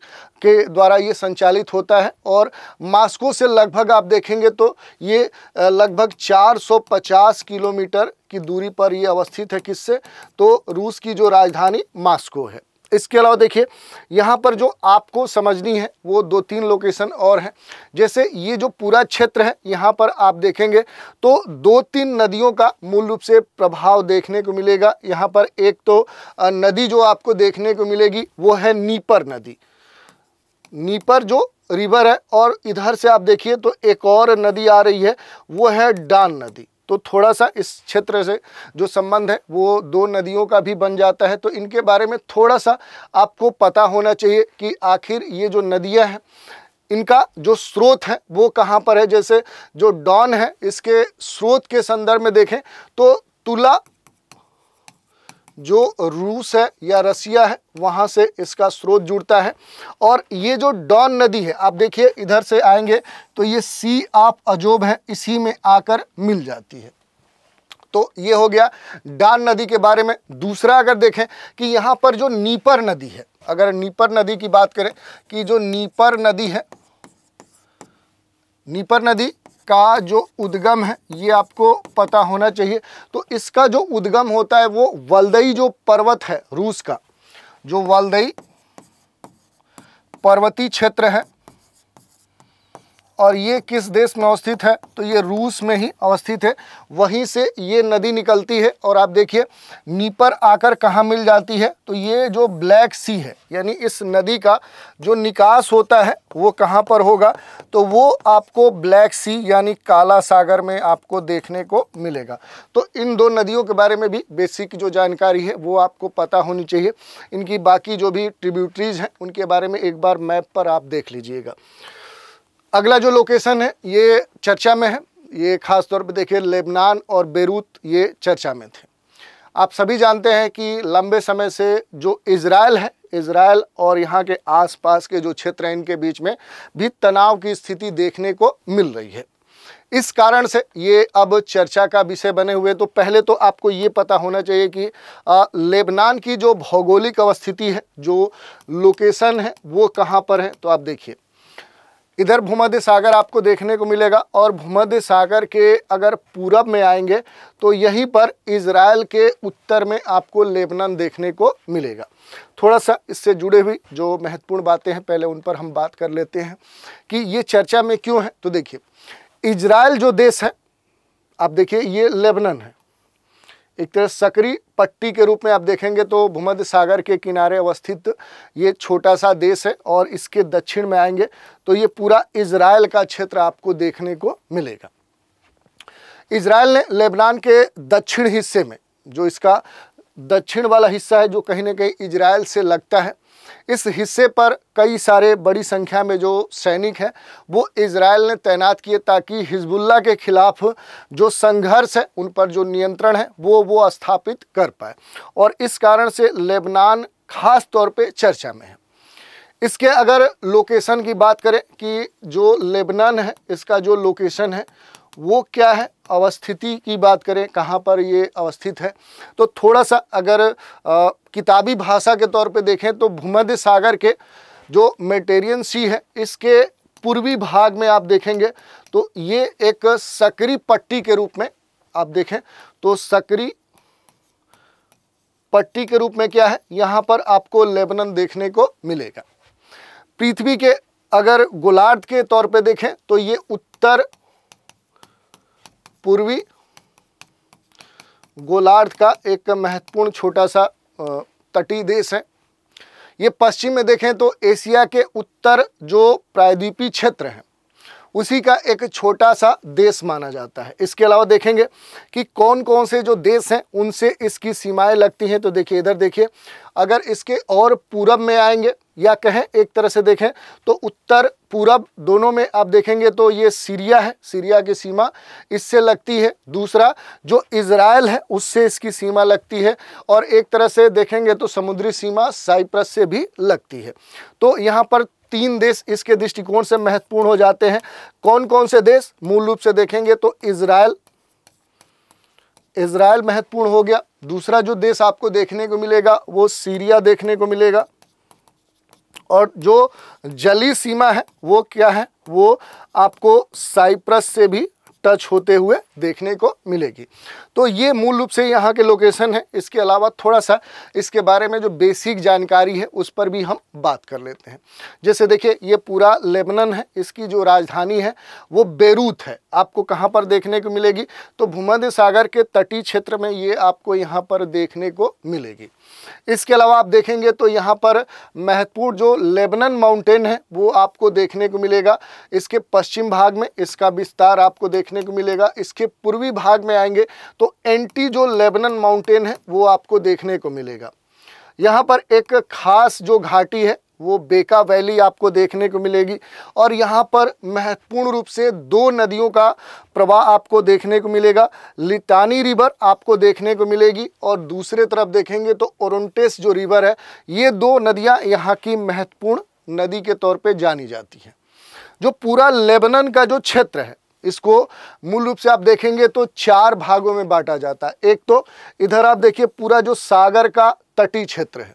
के द्वारा ये संचालित होता है। और मॉस्को से लगभग आप देखेंगे तो ये लगभग 450 किलोमीटर की दूरी पर ये अवस्थित है। किससे? तो रूस की जो राजधानी मॉस्को है। इसके अलावा देखिए यहाँ पर जो आपको समझनी है वो 2-3 लोकेशन और हैं। जैसे ये जो पूरा क्षेत्र है यहाँ पर आप देखेंगे तो 2-3 नदियों का मूल रूप से प्रभाव देखने को मिलेगा। यहाँ पर एक तो नदी जो आपको देखने को मिलेगी वो है नीपर नदी, नीपर जो रिवर है। और इधर से आप देखिए तो एक और नदी आ रही है वो है डान नदी। तो थोड़ा सा इस क्षेत्र से जो संबंध है वो 2 नदियों का भी बन जाता है। तो इनके बारे में थोड़ा सा आपको पता होना चाहिए कि आखिर ये जो नदियां हैं इनका जो स्रोत है वो कहाँ पर है। जैसे जो डॉन है इसके स्रोत के संदर्भ में देखें तो तुला जो रूस है या रसिया है वहाँ से इसका स्रोत जुड़ता है। और ये जो डॉन नदी है आप देखिए इधर से आएंगे तो ये सी ऑफ अजोब है, इसी में आकर मिल जाती है। तो ये हो गया डान नदी के बारे में। दूसरा अगर देखें कि यहाँ पर जो नीपर नदी है, अगर नीपर नदी की बात करें कि जो नीपर नदी है, नीपर नदी का जो उद्गम है ये आपको पता होना चाहिए। तो इसका जो उद्गम होता है वो वल्दई जो पर्वत है रूस का, जो वल्दई पर्वतीय क्षेत्र है। और ये किस देश में अवस्थित है, तो ये रूस में ही अवस्थित है। वहीं से ये नदी निकलती है और आप देखिए नीपर आकर कहाँ मिल जाती है, तो ये जो ब्लैक सी है, यानी इस नदी का जो निकास होता है वो कहाँ पर होगा, तो वो आपको ब्लैक सी यानी काला सागर में आपको देखने को मिलेगा। तो इन 2 नदियों के बारे में भी बेसिक जो जानकारी है वो आपको पता होनी चाहिए। इनकी बाकी जो भी ट्रिब्यूटरीज हैं उनके बारे में एक बार मैप पर आप देख लीजिएगा। अगला जो लोकेशन है ये चर्चा में है, ये खास तौर पे देखिए लेबनान और बेरूत ये चर्चा में थे। आप सभी जानते हैं कि लंबे समय से जो इजराइल है, इजराइल और यहाँ के आसपास के जो क्षेत्र हैं इनके बीच में भी तनाव की स्थिति देखने को मिल रही है। इस कारण से ये अब चर्चा का विषय बने हुए। तो पहले तो आपको ये पता होना चाहिए कि लेबनान की जो भौगोलिक अवस्थिति है, जो लोकेशन है वो कहाँ पर है। तो आप देखिए इधर भूमध्य सागर आपको देखने को मिलेगा और भूमध्य सागर के अगर पूरब में आएंगे तो यहीं पर इजराइल के उत्तर में आपको लेबनान देखने को मिलेगा। थोड़ा सा इससे जुड़े हुई जो महत्वपूर्ण बातें हैं पहले उन पर हम बात कर लेते हैं कि ये चर्चा में क्यों है। तो देखिए इजराइल जो देश है, आप देखिए ये लेबनान है, एक तरह सकरी पट्टी के रूप में आप देखेंगे तो भूमध्य सागर के किनारे अवस्थित ये छोटा सा देश है। और इसके दक्षिण में आएंगे तो ये पूरा इजराइल का क्षेत्र आपको देखने को मिलेगा। इजराइल ने लेबनान के दक्षिण हिस्से में, जो इसका दक्षिण वाला हिस्सा है जो कहीं ना कहीं इजराइल से लगता है, इस हिस्से पर कई सारे बड़ी संख्या में जो सैनिक हैं वो इजराइल ने तैनात किए ताकि हिजबुल्लाह के खिलाफ जो संघर्ष है उन पर जो नियंत्रण है वो स्थापित कर पाए। और इस कारण से लेबनान खास तौर पे चर्चा में है। इसके अगर लोकेशन की बात करें कि जो लेबनान है इसका जो लोकेशन है वो क्या है, अवस्थिति की बात करें कहाँ पर ये अवस्थित है, तो थोड़ा सा अगर किताबी भाषा के तौर पे देखें तो भूमध्य सागर के जो मेडिटेरियन सी है इसके पूर्वी भाग में आप देखेंगे तो ये एक सकरी पट्टी के रूप में आप देखें तो सकरी पट्टी के रूप में क्या है, यहाँ पर आपको लेबनान देखने को मिलेगा। पृथ्वी के अगर गोलार्ध के तौर पे देखें तो ये उत्तर पूर्वी गोलार्ध का एक महत्वपूर्ण छोटा सा तटीय देश है। ये पश्चिम में देखें तो एशिया के उत्तर जो प्रायद्वीपीय क्षेत्र है उसी का एक छोटा सा देश माना जाता है। इसके अलावा देखेंगे कि कौन कौन से जो देश हैं उनसे इसकी सीमाएं लगती हैं। तो देखिए इधर देखिए, अगर इसके और पूरब में आएंगे या कहें एक तरह से देखें तो उत्तर पूरब दोनों में आप देखेंगे तो ये सीरिया है, सीरिया की सीमा इससे लगती है। दूसरा जो इजराइल है उससे इसकी सीमा लगती है। और एक तरह से देखेंगे तो समुद्री सीमा साइप्रस से भी लगती है। तो यहाँ पर 3 देश इसके दृष्टिकोण से महत्वपूर्ण हो जाते हैं। कौन कौन से देश, मूल रूप से देखेंगे तो इजराइल महत्वपूर्ण हो गया। दूसरा जो देश आपको देखने को मिलेगा वो सीरिया देखने को मिलेगा। और जो जलीय सीमा है वो क्या है, वो आपको साइप्रस से भी टच होते हुए देखने को मिलेगी। तो ये मूल रूप से यहाँ के लोकेशन है। इसके अलावा थोड़ा सा इसके बारे में जो बेसिक जानकारी है उस पर भी हम बात कर लेते हैं। जैसे देखिए ये पूरा लेबनान है, इसकी जो राजधानी है वो बेरूत है। आपको कहाँ पर देखने को मिलेगी, तो भूमध्य सागर के तटीय क्षेत्र में ये आपको यहाँ पर देखने को मिलेगी। इसके अलावा आप देखेंगे तो यहाँ पर महत्वपूर्ण जो लेबनान माउंटेन है वो आपको देखने को मिलेगा। इसके पश्चिम भाग में इसका विस्तार आपको देखने को मिलेगा। इसके पूर्वी भाग में आएंगे तो एंटी जो लेबनान माउंटेन है वो आपको देखने को मिलेगा। यहाँ पर एक खास जो घाटी है वो बेका वैली आपको देखने को मिलेगी। और यहाँ पर महत्वपूर्ण रूप से 2 नदियों का प्रवाह आपको देखने को मिलेगा। लिटानी रिवर आपको देखने को मिलेगी और दूसरे तरफ देखेंगे तो ओरोंटेस जो रिवर है, ये 2 नदियाँ यहाँ की महत्वपूर्ण नदी के तौर पे जानी जाती हैं। जो पूरा लेबनान का जो क्षेत्र है इसको मूल रूप से आप देखेंगे तो 4 भागों में बांटा जाता है। एक तो इधर आप देखिए पूरा जो सागर का तटीय क्षेत्र है।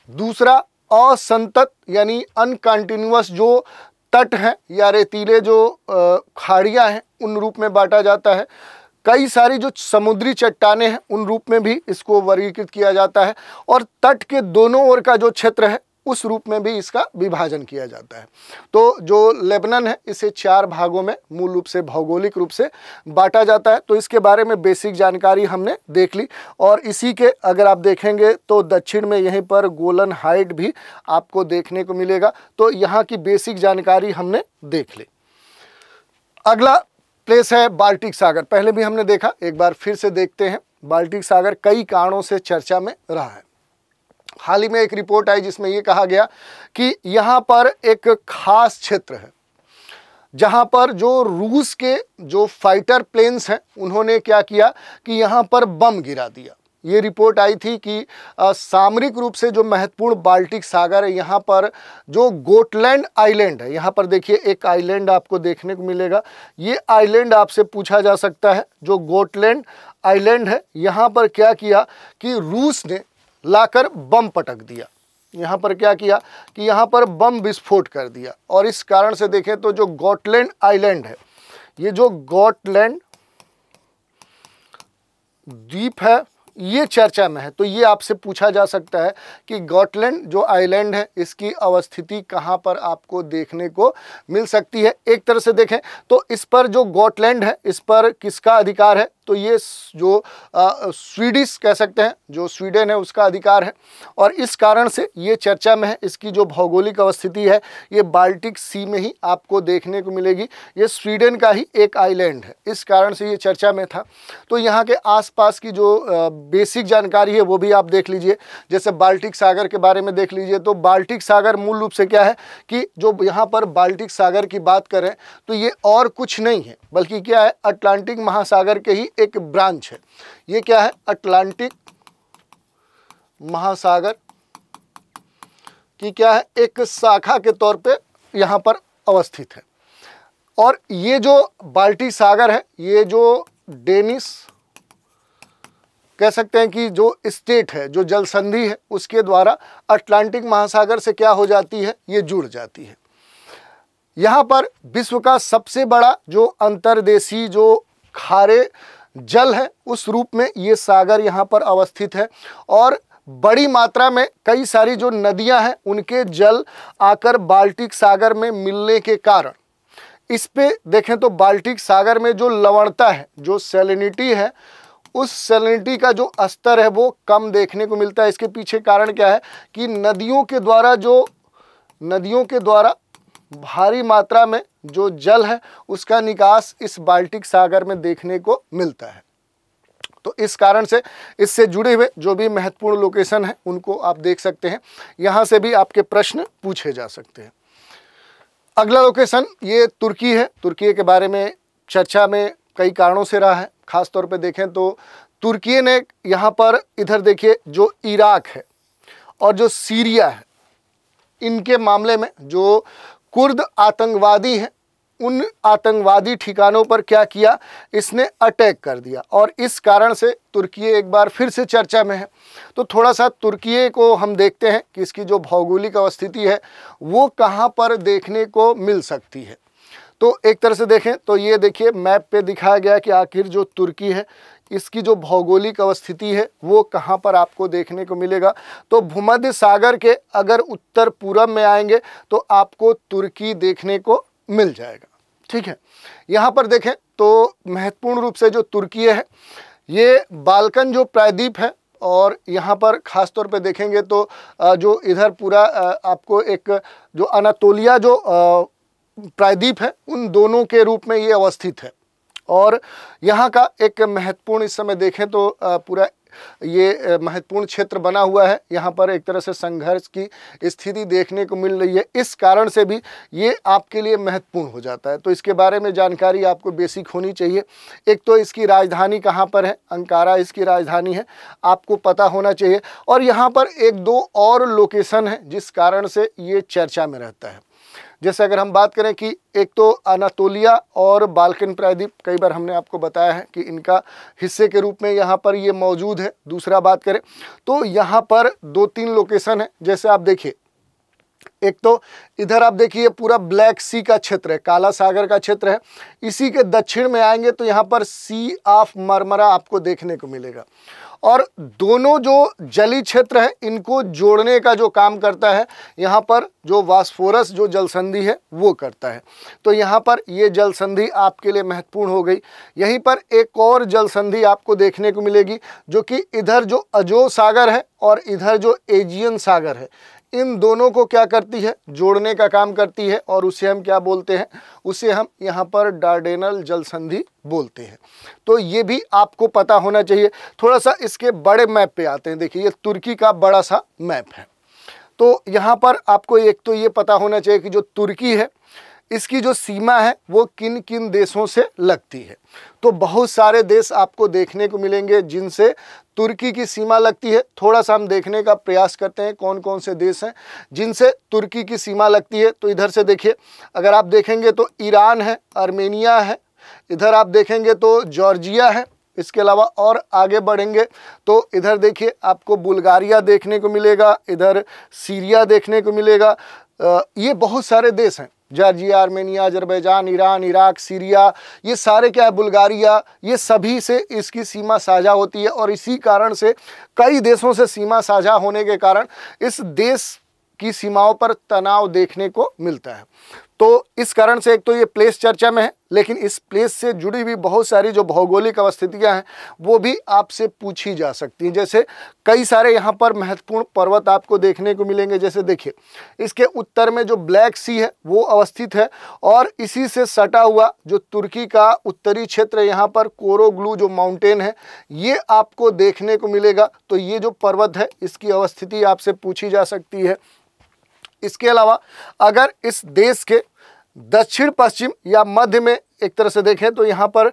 दूसरा असंतत यानी अनकंटिन्यूअस जो तट हैं या रेतीले जो खाड़ियाँ हैं उन रूप में बांटा जाता है। कई सारी जो समुद्री चट्टानें हैं उन रूप में भी इसको वर्गीकृत किया जाता है। और तट के दोनों ओर का जो क्षेत्र है उस रूप में भी इसका विभाजन किया जाता है। तो जो लेबनान है इसे 4 भागों में मूल रूप से भौगोलिक रूप से बांटा जाता है। तो इसके बारे में बेसिक जानकारी हमने देख ली। और इसी के अगर आप देखेंगे तो दक्षिण में यहीं पर गोलन हाइट भी आपको देखने को मिलेगा। तो यहाँ की बेसिक जानकारी हमने देख ली। अगला प्लेस है बाल्टिक सागर। पहले भी हमने देखा, एक बार फिर से देखते हैं। बाल्टिक सागर कई कारणों से चर्चा में रहा है। हाल ही में एक रिपोर्ट आई जिसमें ये कहा गया कि यहाँ पर एक खास क्षेत्र है जहाँ पर जो रूस के जो फाइटर प्लेन्स हैं उन्होंने क्या किया कि यहाँ पर बम गिरा दिया। ये रिपोर्ट आई थी कि सामरिक रूप से जो महत्वपूर्ण बाल्टिक सागर है यहाँ पर जो गोटलैंड आइलैंड है, यहाँ पर देखिए एक आइलैंड आपको देखने को मिलेगा। ये आइलैंड आपसे पूछा जा सकता है, जो गोटलैंड आइलैंड है यहाँ पर क्या किया कि रूस ने लाकर बम पटक दिया। यहाँ पर क्या किया कि यहाँ पर बम विस्फोट कर दिया। और इस कारण से देखें तो जो गोटलैंड आइलैंड है, ये जो गोटलैंड द्वीप है ये चर्चा में है। तो ये आपसे पूछा जा सकता है कि गॉटलैंड जो आइलैंड है इसकी अवस्थिति कहाँ पर आपको देखने को मिल सकती है। एक तरह से देखें तो इस पर जो गॉटलैंड है इस पर किसका अधिकार है, तो ये जो स्वीडिश कह सकते हैं, जो स्वीडन है उसका अधिकार है और इस कारण से ये चर्चा में है। इसकी जो भौगोलिक अवस्थिति है ये बाल्टिक सी में ही आपको देखने को मिलेगी। ये स्वीडन का ही एक आइलैंड है, इस कारण से ये चर्चा में था। तो यहाँ के आसपास की जो बेसिक जानकारी है वो भी आप देख लीजिए। जैसे बाल्टिक सागर के बारे में देख लीजिए, तो बाल्टिक सागर मूल रूप से क्या है कि जो यहाँ पर बाल्टिक सागर की बात करें तो ये और कुछ नहीं है बल्कि क्या है, अटलांटिक महासागर के ही एक ब्रांच है। ये क्या है, अटलांटिक महासागर की क्या है, एक शाखा के तौर पे यहाँ पर अवस्थित है। और ये जो बाल्टिक सागर है, ये जो डेनिश कह सकते हैं कि जो स्टेट है, जो जल संधि है, उसके द्वारा अटलांटिक महासागर से क्या हो जाती है, ये जुड़ जाती है। यहाँ पर विश्व का सबसे बड़ा जो अंतर्देशीय जो खारे जल है उस रूप में ये सागर यहाँ पर अवस्थित है और बड़ी मात्रा में कई सारी जो नदियाँ हैं उनके जल आकर बाल्टिक सागर में मिलने के कारण इस पे देखें तो बाल्टिक सागर में जो लवणता है, जो सैलिनिटी है, उस सैलिनिटी का जो स्तर है वो कम देखने को मिलता है। इसके पीछे कारण क्या है कि नदियों के द्वारा भारी मात्रा में जो जल है उसका निकास इस बाल्टिक सागर में देखने को मिलता है। तो इस कारण से इससे जुड़े हुए जो भी महत्वपूर्ण लोकेशन है उनको आप देख सकते हैं। यहाँ से भी आपके प्रश्न पूछे जा सकते हैं। अगला लोकेशन ये तुर्की है। तुर्की के बारे में चर्चा में कई कारणों से रहा है। खास तौर पे देखें तो तुर्की ने यहाँ पर इधर देखिए जो इराक है और जो सीरिया है, इनके मामले में जो कुर्द आतंकवादी हैं उन आतंकवादी ठिकानों पर क्या किया, इसने अटैक कर दिया और इस कारण से तुर्की एक बार फिर से चर्चा में है। तो थोड़ा सा तुर्की को हम देखते हैं कि इसकी जो भौगोलिक अवस्थिति है वो कहाँ पर देखने को मिल सकती है। तो एक तरह से देखें तो ये देखिए मैप पे दिखाया गया कि आखिर जो तुर्की है इसकी जो भौगोलिक अवस्थिति है वो कहाँ पर आपको देखने को मिलेगा। तो भूमध्य सागर के अगर उत्तर पूरब में आएंगे तो आपको तुर्की देखने को मिल जाएगा। ठीक है, यहाँ पर देखें तो महत्वपूर्ण रूप से जो तुर्की है ये बाल्कन जो प्रायद्वीप है और यहाँ पर ख़ास तौर पे देखेंगे तो जो इधर पूरा आपको एक जो अनातोलिया जो प्रायद्वीप है उन दोनों के रूप में ये अवस्थित है। और यहाँ का एक महत्वपूर्ण इस समय देखें तो पूरा ये महत्वपूर्ण क्षेत्र बना हुआ है। यहाँ पर एक तरह से संघर्ष की स्थिति देखने को मिल रही है। इस कारण से भी ये आपके लिए महत्वपूर्ण हो जाता है। तो इसके बारे में जानकारी आपको बेसिक होनी चाहिए। एक तो इसकी राजधानी कहाँ पर है, अंकारा इसकी राजधानी है, आपको पता होना चाहिए। और यहाँ पर एक दो और लोकेशन है जिस कारण से ये चर्चा में रहता है। जैसे अगर हम बात करें कि एक तो अनातोलिया और बाल्कन प्रायद्वीप, कई बार हमने आपको बताया है कि इनका हिस्से के रूप में यहाँ पर ये मौजूद है। दूसरा बात करें तो यहाँ पर 2-3 लोकेशन है। जैसे आप देखिए, एक तो इधर आप देखिए पूरा ब्लैक सी का क्षेत्र है, काला सागर का क्षेत्र है। इसी के दक्षिण में आएंगे तो यहाँ पर सी ऑफ मरमरा आपको देखने को मिलेगा। और दोनों जो जलीय क्षेत्र है इनको जोड़ने का जो काम करता है यहाँ पर जो बॉस्फोरस जो जल संधि है वो करता है। तो यहाँ पर ये जल संधि आपके लिए महत्वपूर्ण हो गई। यहीं पर एक और जल संधि आपको देखने को मिलेगी जो कि इधर जो अजो सागर है और इधर जो एजियन सागर है, इन दोनों को क्या करती है, जोड़ने का काम करती है। और उसे हम क्या बोलते हैं, उसे हम यहाँ पर डार्डेनल जल संधि बोलते हैं। तो ये भी आपको पता होना चाहिए। थोड़ा सा इसके बड़े मैप पे आते हैं। देखिए ये तुर्की का बड़ा सा मैप है। तो यहाँ पर आपको एक तो ये पता होना चाहिए कि जो तुर्की है इसकी जो सीमा है वो किन किन देशों से लगती है। तो बहुत सारे देश आपको देखने को मिलेंगे जिनसे तुर्की की सीमा लगती है। थोड़ा सा हम देखने का प्रयास करते हैं कौन कौन से देश हैं जिनसे तुर्की की सीमा लगती है। तो इधर से देखिए, अगर आप देखेंगे तो ईरान है, आर्मेनिया है, इधर आप देखेंगे तो जॉर्जिया है। इसके अलावा और आगे बढ़ेंगे तो इधर देखिए आपको बुल्गारिया देखने को मिलेगा, इधर सीरिया देखने को मिलेगा। ये बहुत सारे देश हैं Georgia, Armenia, Azerbaijan, Iran, Iraq, Syria, ये सारे क्या है, बुल्गारिया, ये सभी से इसकी सीमा साझा होती है। और इसी कारण से कई देशों से सीमा साझा होने के कारण इस देश की सीमाओं पर तनाव देखने को मिलता है। तो इस कारण से एक तो ये प्लेस चर्चा में है, लेकिन इस प्लेस से जुड़ी हुई बहुत सारी जो भौगोलिक अवस्थितियां हैं वो भी आपसे पूछी जा सकती हैं। जैसे कई सारे यहाँ पर महत्वपूर्ण पर्वत आपको देखने को मिलेंगे। जैसे देखिए, इसके उत्तर में जो ब्लैक सी है वो अवस्थित है, और इसी से सटा हुआ जो तुर्की का उत्तरी क्षेत्र, यहाँ पर कोरोग्लू जो माउंटेन है ये आपको देखने को मिलेगा। तो ये जो पर्वत है इसकी अवस्थिति आपसे पूछी जा सकती है। इसके अलावा अगर इस देश के दक्षिण पश्चिम या मध्य में एक तरह से देखें तो यहाँ पर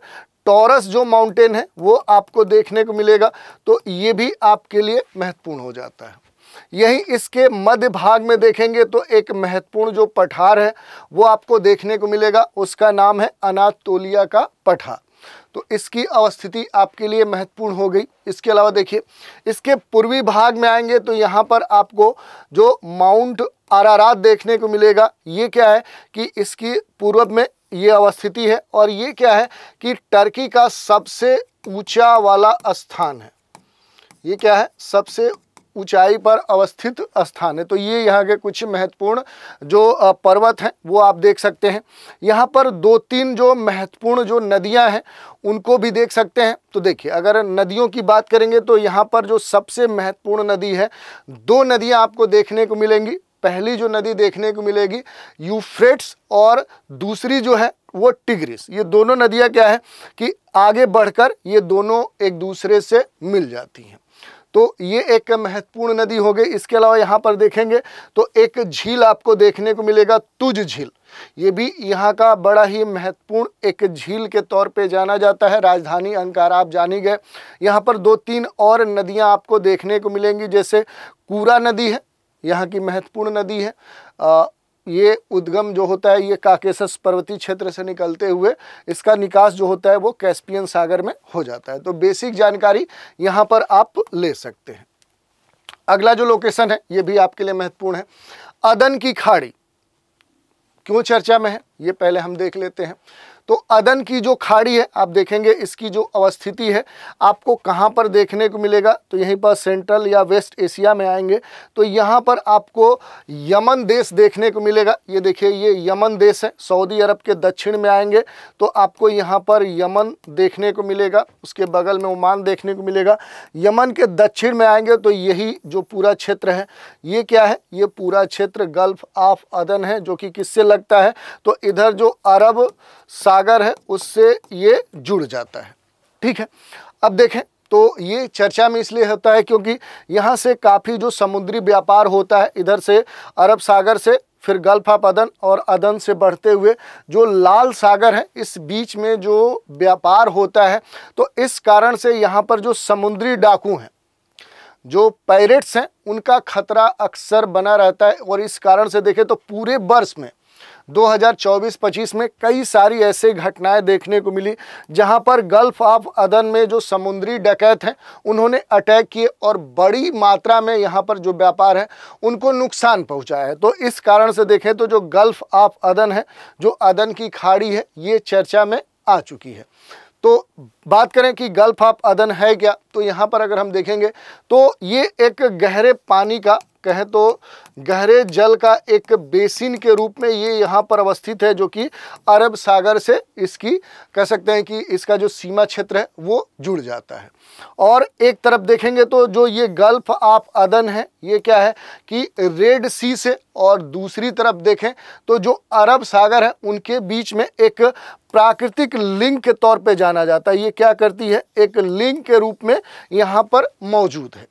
टॉरस जो माउंटेन है वो आपको देखने को मिलेगा। तो ये भी आपके लिए महत्वपूर्ण हो जाता है। यहीं इसके मध्य भाग में देखेंगे तो एक महत्वपूर्ण जो पठार है वो आपको देखने को मिलेगा, उसका नाम है अनातोलिया का पठार। तो इसकी अवस्थिति आपके लिए महत्वपूर्ण हो गई। इसके अलावा देखिए, इसके पूर्वी भाग में आएंगे तो यहाँ पर आपको जो माउंट अरारात देखने को मिलेगा। ये क्या है कि इसकी पूर्व में ये अवस्थिति है, और ये क्या है कि टर्की का सबसे ऊंचा वाला स्थान है। ये क्या है, सबसे ऊंचाई पर अवस्थित स्थान है। तो ये यहाँ के कुछ महत्वपूर्ण जो पर्वत हैं वो आप देख सकते हैं। यहाँ पर 2-3 जो महत्वपूर्ण जो नदियाँ हैं उनको भी देख सकते हैं। तो देखिए, अगर नदियों की बात करेंगे तो यहाँ पर जो सबसे महत्वपूर्ण नदी है, 2 नदियाँ आपको देखने को मिलेंगी। पहली जो नदी देखने को मिलेगी यूफ्रेट्स, और दूसरी जो है वो टिग्रिस। ये दोनों नदियाँ क्या है कि आगे बढ़कर ये दोनों एक दूसरे से मिल जाती हैं। तो ये एक महत्वपूर्ण नदी हो गई। इसके अलावा यहाँ पर देखेंगे तो एक झील आपको देखने को मिलेगा, तुज झील। ये भी यहाँ का बड़ा ही महत्वपूर्ण एक झील के तौर पे जाना जाता है। राजधानी अंकारा आप जानी गए। यहाँ पर 2-3 और नदियाँ आपको देखने को मिलेंगी। जैसे कूरा नदी है, यहाँ की महत्वपूर्ण नदी है। ये उद्गम जो होता है ये काकेशस पर्वतीय क्षेत्र से निकलते हुए इसका निकास जो होता है वो कैस्पियन सागर में हो जाता है। तो बेसिक जानकारी यहाँ पर आप ले सकते हैं। अगला जो लोकेशन है ये भी आपके लिए महत्वपूर्ण है। अदन की खाड़ी क्यों चर्चा में है ये पहले हम देख लेते हैं। तो अदन की जो खाड़ी है आप देखेंगे, इसकी जो अवस्थिति है आपको कहाँ पर देखने को मिलेगा, तो यहीं पर सेंट्रल या वेस्ट एशिया में आएंगे तो यहाँ पर आपको यमन देश देखने को मिलेगा। ये देखिए, ये यमन देश है। सऊदी अरब के दक्षिण में आएंगे तो आपको यहाँ पर यमन देखने को मिलेगा, उसके बगल में ओमान देखने को मिलेगा। यमन के दक्षिण में आएंगे तो यही जो पूरा क्षेत्र है ये क्या है, ये पूरा क्षेत्र गल्फ ऑफ अदन है, जो कि किससे लगता है, तो इधर जो अरब सागर है उससे ये जुड़ जाता है। ठीक है, अब देखें तो ये चर्चा में इसलिए होता है क्योंकि यहाँ से काफ़ी जो समुद्री व्यापार होता है, इधर से अरब सागर से, फिर गल्फ ऑफ अदन और अदन से बढ़ते हुए जो लाल सागर है, इस बीच में जो व्यापार होता है। तो इस कारण से यहाँ पर जो समुद्री डाकू हैं, जो पायरेट्स हैं, उनका खतरा अक्सर बना रहता है। और इस कारण से देखें तो पूरे वर्ष में 2024-25 में कई सारी ऐसे घटनाएं देखने को मिली जहां पर गल्फ ऑफ अदन में जो समुद्री डकैत हैं उन्होंने अटैक किए और बड़ी मात्रा में यहां पर जो व्यापार है उनको नुकसान पहुंचाया है। तो इस कारण से देखें तो जो गल्फ ऑफ अदन है, जो अदन की खाड़ी है, ये चर्चा में आ चुकी है। तो बात करें कि गल्फ ऑफ अदन है क्या, तो यहाँ पर अगर हम देखेंगे तो ये एक गहरे पानी का, कहें तो गहरे जल का एक बेसिन के रूप में ये यहाँ पर अवस्थित है, जो कि अरब सागर से इसकी कह सकते हैं कि इसका जो सीमा क्षेत्र है वो जुड़ जाता है। और एक तरफ देखेंगे तो जो ये गल्फ ऑफ अदन है ये क्या है कि रेड सी से, और दूसरी तरफ देखें तो जो अरब सागर है उनके बीच में एक प्राकृतिक लिंक के तौर पे जाना जाता है। ये क्या करती है, एक लिंक के रूप में यहाँ पर मौजूद है।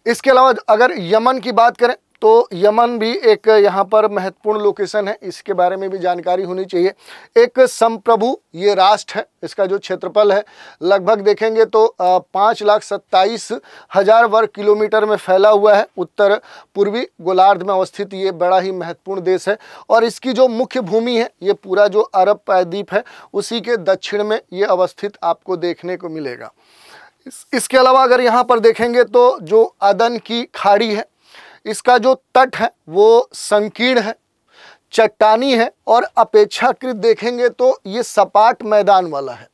इसके अलावा अगर यमन की बात करें तो यमन भी एक यहाँ पर महत्वपूर्ण लोकेशन है, इसके बारे में भी जानकारी होनी चाहिए। एक संप्रभु ये राष्ट्र है, इसका जो क्षेत्रफल है लगभग देखेंगे तो 5,27,000 वर्ग किलोमीटर में फैला हुआ है। उत्तर पूर्वी गोलार्ध में अवस्थित ये बड़ा ही महत्वपूर्ण देश है, और इसकी जो मुख्य भूमि है ये पूरा जो अरब प्रायद्वीप है उसी के दक्षिण में ये अवस्थित आपको देखने को मिलेगा। इसके अलावा अगर यहाँ पर देखेंगे तो जो अदन की खाड़ी है इसका जो तट है वो संकीर्ण है, चट्टानी है और अपेक्षाकृत देखेंगे तो ये सपाट मैदान वाला है।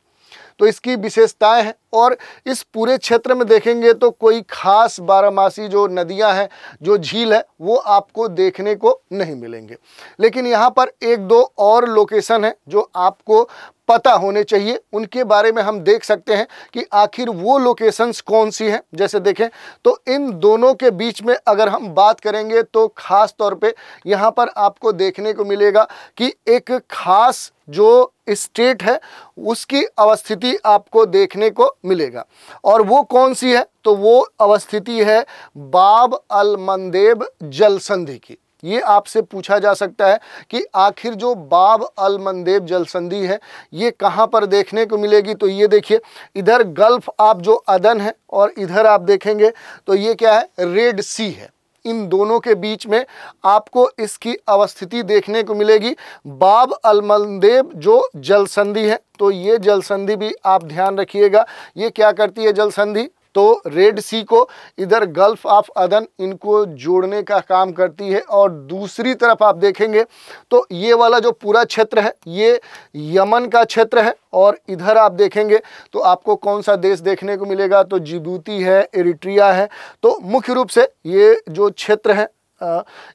तो इसकी विशेषताएं हैं। और इस पूरे क्षेत्र में देखेंगे तो कोई खास बारहमासी जो नदियां हैं, जो झील है, वो आपको देखने को नहीं मिलेंगे। लेकिन यहाँ पर एक दो और लोकेशन है जो आपको पता होने चाहिए, उनके बारे में हम देख सकते हैं कि आखिर वो लोकेशंस कौन सी हैं। जैसे देखें तो इन दोनों के बीच में अगर हम बात करेंगे तो खास तौर पे यहाँ पर आपको देखने को मिलेगा कि एक खास जो स्टेट है उसकी अवस्थिति आपको देखने को मिलेगा। और वो कौन सी है? तो वो अवस्थिति है बाब अल मंदेब जल संधि की। ये आपसे पूछा जा सकता है कि आखिर जो बाब अल मंदेब जल संधि है ये कहाँ पर देखने को मिलेगी। तो ये देखिए, इधर गल्फ ऑफ जो अदन है और इधर आप देखेंगे तो ये क्या है? रेड सी है। इन दोनों के बीच में आपको इसकी अवस्थिति देखने को मिलेगी। बाब अल मंदेब जो जल संधि है, तो ये जल संधि भी आप ध्यान रखिएगा। ये क्या करती है जल संधि? तो रेड सी को इधर गल्फ ऑफ अदन इनको जोड़ने का काम करती है। और दूसरी तरफ आप देखेंगे तो ये वाला जो पूरा क्षेत्र है ये यमन का क्षेत्र है। और इधर आप देखेंगे तो आपको कौन सा देश देखने को मिलेगा? तो जिबूती है, इरिट्रिया है। तो मुख्य रूप से ये जो क्षेत्र है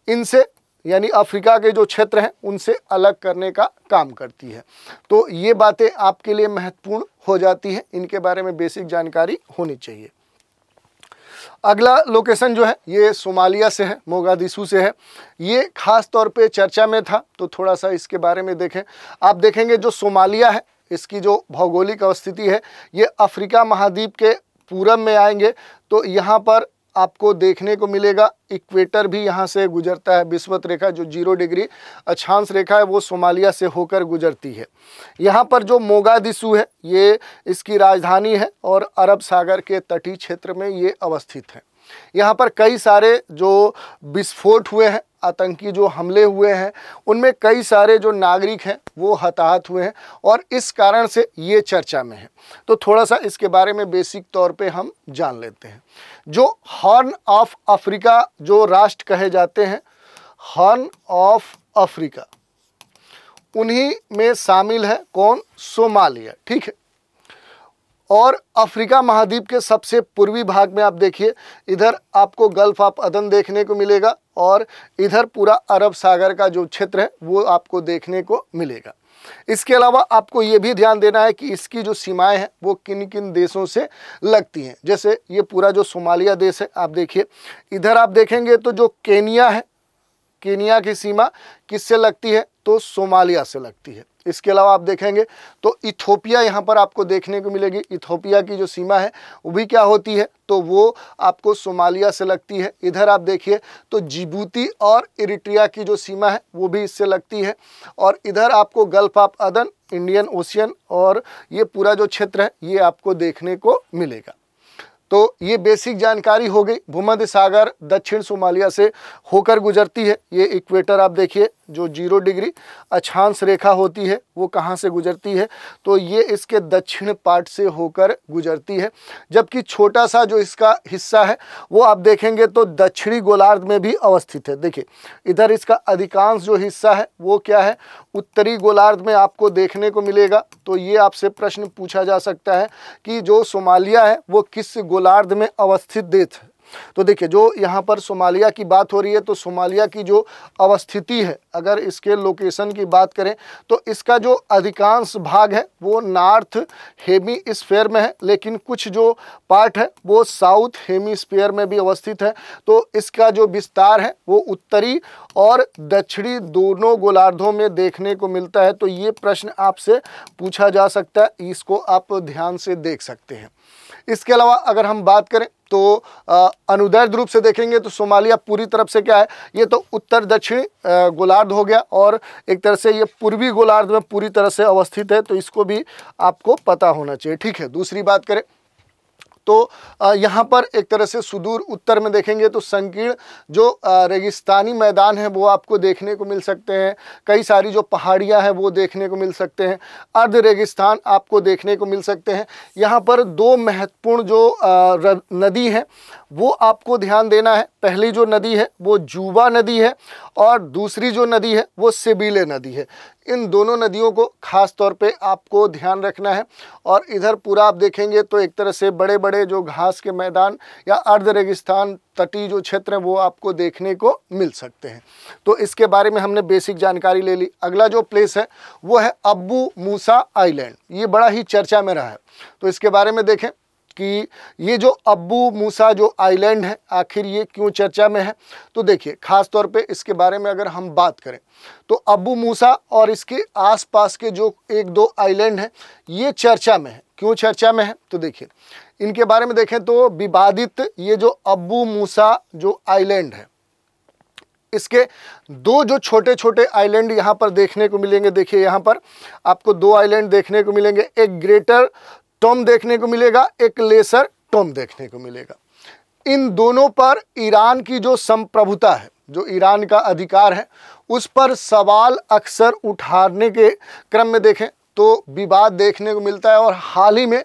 इनसे यानी अफ्रीका के जो क्षेत्र हैं उनसे अलग करने का काम करती है। तो ये बातें आपके लिए महत्वपूर्ण हो जाती हैं, इनके बारे में बेसिक जानकारी होनी चाहिए। अगला लोकेशन जो है ये सोमालिया से है, मोगादिशु से है। ये खास तौर पे चर्चा में था, तो थोड़ा सा इसके बारे में देखें। आप देखेंगे जो सोमालिया है इसकी जो भौगोलिक अवस्थिति है ये अफ्रीका महाद्वीप के पूरब में आएंगे। तो यहाँ पर आपको देखने को मिलेगा इक्वेटर भी यहाँ से गुजरता है। विषुवत रेखा जो 0 डिग्री अक्षांश रेखा है वो सोमालिया से होकर गुजरती है। यहाँ पर जो मोगादिशु है ये इसकी राजधानी है और अरब सागर के तटीय क्षेत्र में ये अवस्थित है। यहाँ पर कई सारे जो विस्फोट हुए हैं, आतंकी जो हमले हुए हैं, उनमें कई सारे जो नागरिक हैं वो हताहत हुए हैं और इस कारण से ये चर्चा में है। तो थोड़ा सा इसके बारे में बेसिक तौर पे हम जान लेते हैं। जो हॉर्न ऑफ अफ्रीका जो राष्ट्र कहे जाते हैं, हॉर्न ऑफ अफ्रीका, उन्हीं में शामिल है कौन? सोमालिया। ठीक है। और अफ्रीका महाद्वीप के सबसे पूर्वी भाग में आप देखिए, इधर आपको गल्फ ऑफ अदन देखने को मिलेगा और इधर पूरा अरब सागर का जो क्षेत्र है वो आपको देखने को मिलेगा। इसके अलावा आपको ये भी ध्यान देना है कि इसकी जो सीमाएं हैं वो किन किन देशों से लगती हैं। जैसे ये पूरा जो सोमालिया देश है, आप देखिए इधर आप देखेंगे तो जो केनिया है, केनिया की सीमा किससे लगती है? तो सोमालिया से लगती है। इसके अलावा आप देखेंगे तो इथोपिया यहाँ पर आपको देखने को मिलेगी। इथोपिया की जो सीमा है वो भी क्या होती है? तो वो आपको सोमालिया से लगती है। इधर आप देखिए तो जिबूती और इरिट्रिया की जो सीमा है वो भी इससे लगती है। और इधर आपको गल्फ ऑफ अदन, इंडियन ओशियन और ये पूरा जो क्षेत्र है ये आपको देखने को मिलेगा। तो ये बेसिक जानकारी हो गई। भूमध्य सागर दक्षिण सोमालिया से होकर गुजरती है। ये इक्वेटर आप देखिए जो 0 डिग्री अक्षांश रेखा होती है वो कहाँ से गुजरती है? तो ये इसके दक्षिण पार्ट से होकर गुजरती है। जबकि छोटा सा जो इसका हिस्सा है वो आप देखेंगे तो दक्षिणी गोलार्ध में भी अवस्थित है। देखिए इधर इसका अधिकांश जो हिस्सा है वो क्या है? उत्तरी गोलार्ध में आपको देखने को मिलेगा। तो ये आपसे प्रश्न पूछा जा सकता है कि जो सोमालिया है वो किस गोलार्ध में अवस्थित देश है? तो देखिए जो यहाँ पर सोमालिया की बात हो रही है तो सोमालिया की जो अवस्थिति है, अगर इसके लोकेशन की बात करें तो इसका जो अधिकांश भाग है वो नॉर्थ हेमीस्फीयर में है, लेकिन कुछ जो पार्ट है वो साउथ हेमीस्फीयर में भी अवस्थित है। तो इसका जो विस्तार है वो उत्तरी और दक्षिणी दोनों गोलार्धों में देखने को मिलता है। तो ये प्रश्न आपसे पूछा जा सकता है, इसको आप ध्यान से देख सकते हैं। इसके अलावा अगर हम बात करें तो अनुदैर्ध्य रूप से देखेंगे तो सोमालिया पूरी तरफ से क्या है? ये तो उत्तर दक्षिणी गोलार्ध हो गया और एक तरह से ये पूर्वी गोलार्ध में पूरी तरह से अवस्थित है। तो इसको भी आपको पता होना चाहिए। ठीक है। दूसरी बात करें तो यहाँ पर एक तरह से सुदूर उत्तर में देखेंगे तो संकीर्ण जो रेगिस्तानी मैदान है वो आपको देखने को मिल सकते हैं। कई सारी जो पहाड़ियाँ हैं वो देखने को मिल सकते हैं। अर्ध रेगिस्तान आपको देखने को मिल सकते हैं। यहाँ पर दो महत्वपूर्ण जो नदी है वो आपको ध्यान देना है। पहली जो नदी है वो जूबा नदी है और दूसरी जो नदी है वो सिबिले नदी है। इन दोनों नदियों को खास तौर पे आपको ध्यान रखना है। और इधर पूरा आप देखेंगे तो एक तरह से बड़े बड़े जो घास के मैदान या अर्ध रेगिस्तान तटीय जो क्षेत्र हैं वो आपको देखने को मिल सकते हैं। तो इसके बारे में हमने बेसिक जानकारी ले ली। अगला जो प्लेस है वो है अब्बू मूसा आइलैंड। ये बड़ा ही चर्चा में रहा है, तो इसके बारे में देखें कि ये जो अब्बू मूसा जो आइलैंड है आखिर ये क्यों चर्चा में है। तो देखिए खास तौर पे इसके बारे में अगर हम बात करें तो अब्बू मूसा और इसके आसपास के जो एक दो आइलैंड हैं ये चर्चा में है। क्यों चर्चा में है तो देखिए इनके बारे में देखें तो विवादित ये जो अब्बू मूसा जो आइलैंड है इसके दो जो छोटे छोटे आइलैंड यहाँ पर देखने को मिलेंगे। देखिए यहाँ पर आपको दो आइलैंड देखने को मिलेंगे, एक ग्रेटर टॉम देखने को मिलेगा, एक लेसर टॉम देखने को मिलेगा। इन दोनों पर ईरान की जो संप्रभुता है, जो ईरान का अधिकार है, उस पर सवाल अक्सर उठाने के क्रम में देखें तो विवाद देखने को मिलता है। और हाल ही में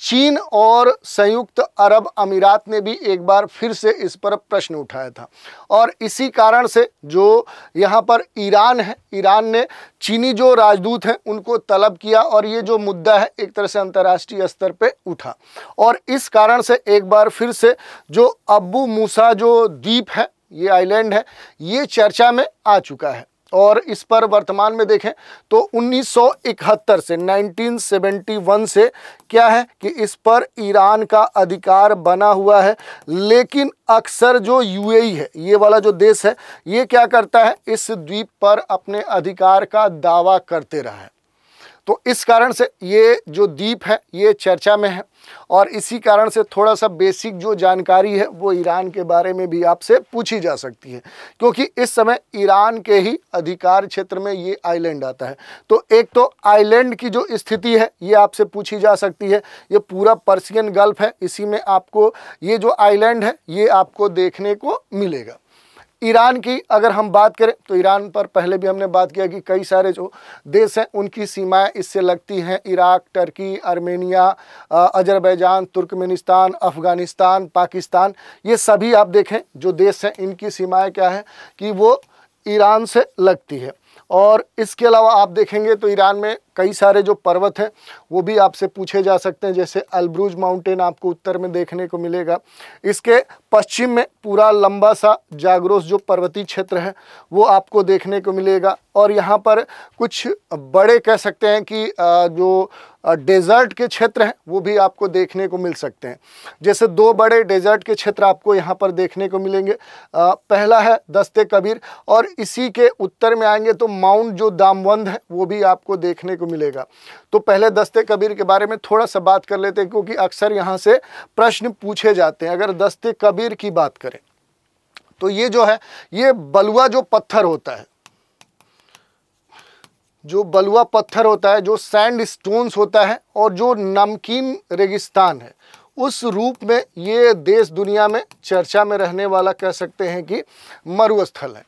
चीन और संयुक्त अरब अमीरात ने भी एक बार फिर से इस पर प्रश्न उठाया था। और इसी कारण से जो यहाँ पर ईरान है, ईरान ने चीनी जो राजदूत हैं उनको तलब किया और ये जो मुद्दा है एक तरह से अंतर्राष्ट्रीय स्तर पे उठा। और इस कारण से एक बार फिर से जो अब्बू मूसा जो द्वीप है, ये आइलैंड है, ये चर्चा में आ चुका है। और इस पर वर्तमान में देखें तो 1971 से 1971 से क्या है कि इस पर ईरान का अधिकार बना हुआ है। लेकिन अक्सर जो यूएई है, ये वाला जो देश है, ये क्या करता है, इस द्वीप पर अपने अधिकार का दावा करते रहा है। तो इस कारण से ये जो द्वीप है ये चर्चा में है। और इसी कारण से थोड़ा सा बेसिक जो जानकारी है वो ईरान के बारे में भी आपसे पूछी जा सकती है, क्योंकि इस समय ईरान के ही अधिकार क्षेत्र में ये आइलैंड आता है। तो एक तो आइलैंड की जो स्थिति है ये आपसे पूछी जा सकती है। ये पूरा पर्शियन गल्फ है, इसी में आपको ये जो आइलैंड है ये आपको देखने को मिलेगा। ईरान की अगर हम बात करें तो ईरान पर पहले भी हमने बात किया कि कई सारे जो देश हैं उनकी सीमाएं इससे लगती हैं। Iraq, Turkey, Armenia, Azerbaijan, Turkmenistan, Afghanistan, Pakistan, ये सभी आप देखें जो देश हैं इनकी सीमाएं क्या है कि वो ईरान से लगती है। और इसके अलावा आप देखेंगे तो ईरान में कई सारे जो पर्वत हैं वो भी आपसे पूछे जा सकते हैं। जैसे अलब्रूज माउंटेन आपको उत्तर में देखने को मिलेगा। इसके पश्चिम में पूरा लंबा सा जाग्रोस जो पर्वतीय क्षेत्र है वो आपको देखने को मिलेगा। और यहाँ पर कुछ बड़े कह सकते हैं कि जो डेजर्ट के क्षेत्र हैं वो भी आपको देखने को मिल सकते हैं। जैसे दो बड़े डेजर्ट के क्षेत्र आपको यहाँ पर देखने को मिलेंगे। पहला है दस्ते कबीर और इसी के उत्तर में आएंगे तो माउंट जो दामवंद है वो भी आपको देखने को मिलेगा। तो पहले दस्ते कबीर के बारे में थोड़ा सा बात कर लेते हैं, क्योंकि अक्सर यहाँ से प्रश्न पूछे जाते हैं। अगर दस्ते कबीर की बात करें तो ये जो है ये बलुआ जो पत्थर होता है, जो बलुआ पत्थर होता है, जो सैंड स्टोन्स होता है और जो नमकीन रेगिस्तान है, उस रूप में ये देश दुनिया में चर्चा में रहने वाला कह सकते हैं कि मरुस्थल है।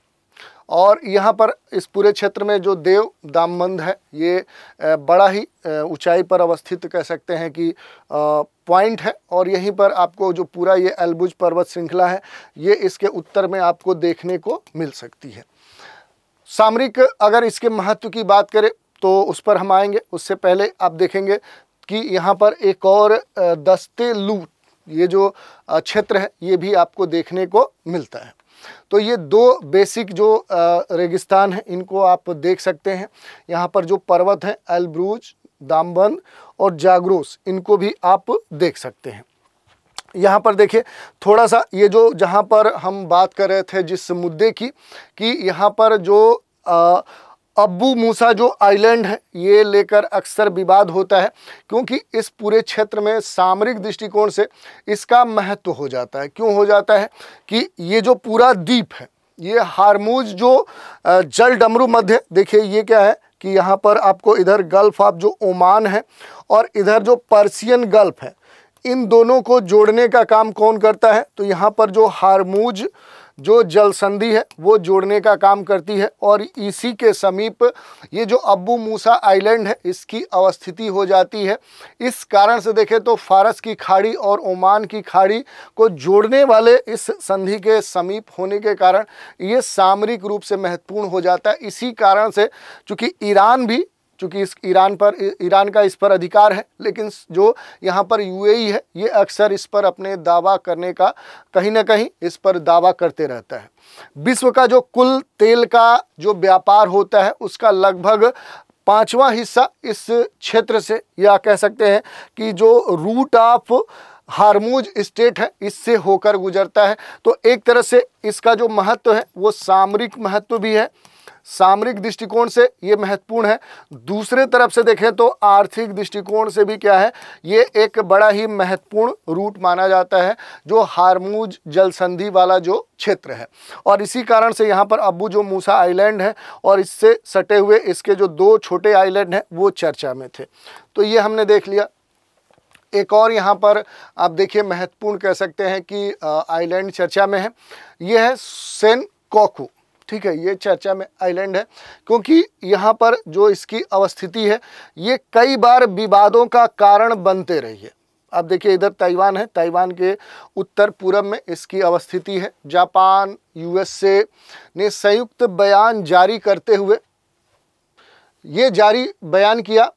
और यहाँ पर इस पूरे क्षेत्र में जो देव दामवंद है ये बड़ा ही ऊंचाई पर अवस्थित कह सकते हैं कि पॉइंट है। और यहीं पर आपको जो पूरा ये अलबुज पर्वत श्रृंखला है ये इसके उत्तर में आपको देखने को मिल सकती है। सामरिक अगर इसके महत्व की बात करें तो उस पर हम आएंगे। उससे पहले आप देखेंगे कि यहाँ पर एक और दस्ते लूट ये जो क्षेत्र है ये भी आपको देखने को मिलता है। तो ये दो बेसिक जो रेगिस्तान हैं इनको आप देख सकते हैं। यहाँ पर जो पर्वत हैं अलब्रूज, दामवंद और जाग्रोस, इनको भी आप देख सकते हैं। यहाँ पर देखिए थोड़ा सा ये जो जहाँ पर हम बात कर रहे थे जिस मुद्दे की कि यहाँ पर जो अब्बू मूसा जो आइलैंड है ये लेकर अक्सर विवाद होता है, क्योंकि इस पूरे क्षेत्र में सामरिक दृष्टिकोण से इसका महत्व हो जाता है। क्यों हो जाता है कि ये जो पूरा द्वीप है ये हारमूज जो जल डमरू मध्य, देखिए ये क्या है कि यहाँ पर आपको इधर गल्फ ऑफ जो ओमान है और इधर जो पर्शियन गल्फ है, इन दोनों को जोड़ने का काम कौन करता है? तो यहाँ पर जो हारमुज जो जल संधि है वो जोड़ने का काम करती है, और इसी के समीप ये जो अब्बू मूसा आइलैंड है इसकी अवस्थिति हो जाती है। इस कारण से देखें तो फारस की खाड़ी और ओमान की खाड़ी को जोड़ने वाले इस संधि के समीप होने के कारण ये सामरिक रूप से महत्वपूर्ण हो जाता है। इसी कारण से चूँकि इस ईरान का इस पर अधिकार है, लेकिन जो यहाँ पर यूएई है ये अक्सर इस पर अपने दावा करने का कहीं ना कहीं इस पर दावा करते रहता है। विश्व का जो कुल तेल का जो व्यापार होता है उसका लगभग 5वां हिस्सा इस क्षेत्र से, या कह सकते हैं कि जो रूट ऑफ हारमुज स्टेट है इससे होकर गुजरता है। तो एक तरह से इसका जो महत्व है वो सामरिक महत्व भी है, सामरिक दृष्टिकोण से ये महत्वपूर्ण है। दूसरे तरफ से देखें तो आर्थिक दृष्टिकोण से भी क्या है, ये एक बड़ा ही महत्वपूर्ण रूट माना जाता है जो हारमुज जल संधि वाला जो क्षेत्र है। और इसी कारण से यहाँ पर अब्बू जो मूसा आइलैंड है और इससे सटे हुए इसके जो 2 छोटे आइलैंड हैं वो चर्चा में थे। तो ये हमने देख लिया। एक और यहाँ पर आप देखिए महत्वपूर्ण कह सकते हैं कि आइलैंड चर्चा में है, ये है सेनकाकू। ठीक है, ये चर्चा में आइलैंड है क्योंकि यहाँ पर जो इसकी अवस्थिति है ये कई बार विवादों का कारण बनते रही है। अब देखिए इधर ताइवान है, ताइवान के उत्तर पूर्व में इसकी अवस्थिति है। जापान, यूएसए ने संयुक्त बयान जारी करते हुए ये जारी बयान किया,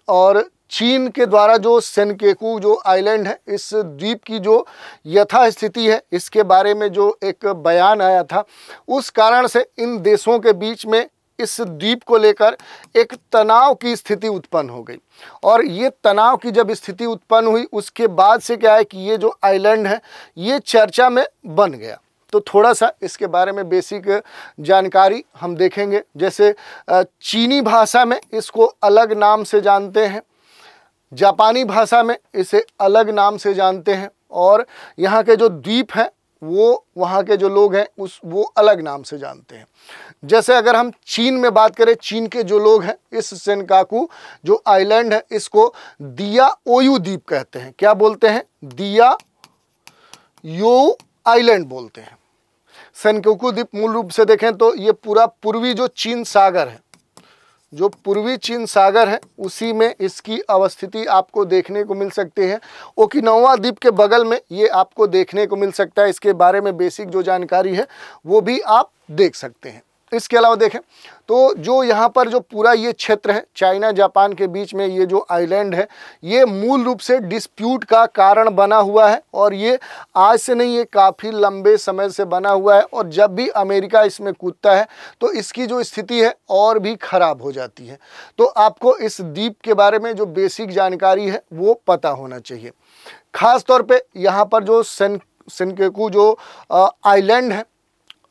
और चीन के द्वारा जो सेनकाकू जो आइलैंड है इस द्वीप की जो यथास्थिति है इसके बारे में जो एक बयान आया था, उस कारण से इन देशों के बीच में इस द्वीप को लेकर एक तनाव की स्थिति उत्पन्न हो गई। और ये तनाव की जब स्थिति उत्पन्न हुई उसके बाद से क्या है कि ये जो आइलैंड है ये चर्चा में बन गया। तो थोड़ा सा इसके बारे में बेसिक जानकारी हम देखेंगे। जैसे चीनी भाषा में इसको अलग नाम से जानते हैं, जापानी भाषा में इसे अलग नाम से जानते हैं, और यहाँ के जो द्वीप हैं वो वहाँ के जो लोग हैं वो अलग नाम से जानते हैं। जैसे अगर हम चीन में बात करें, चीन के जो लोग हैं इस सेनकाकू जो आइलैंड है इसको दिया ओयू द्वीप कहते हैं। क्या बोलते हैं? दिया यो आइलैंड बोलते हैं। सेनकाकू द्वीप मूल रूप से देखें तो ये पूरा पूर्वी जो चीन सागर है, जो पूर्वी चीन सागर है उसी में इसकी अवस्थिति आपको देखने को मिल सकती है। ओकिनावा द्वीप के बगल में ये आपको देखने को मिल सकता है। इसके बारे में बेसिक जो जानकारी है वो भी आप देख सकते हैं। इसके अलावा देखें तो जो यहाँ पर जो पूरा ये क्षेत्र है चाइना जापान के बीच में ये जो आइलैंड है ये मूल रूप से डिस्प्यूट का कारण बना हुआ है, और ये आज से नहीं, ये काफ़ी लंबे समय से बना हुआ है। और जब भी अमेरिका इसमें कूदता है तो इसकी जो स्थिति है और भी ख़राब हो जाती है। तो आपको इस द्वीप के बारे में जो बेसिक जानकारी है वो पता होना चाहिए। ख़ास तौर पर यहाँ पर जो सेनकाकू जो आइलैंड है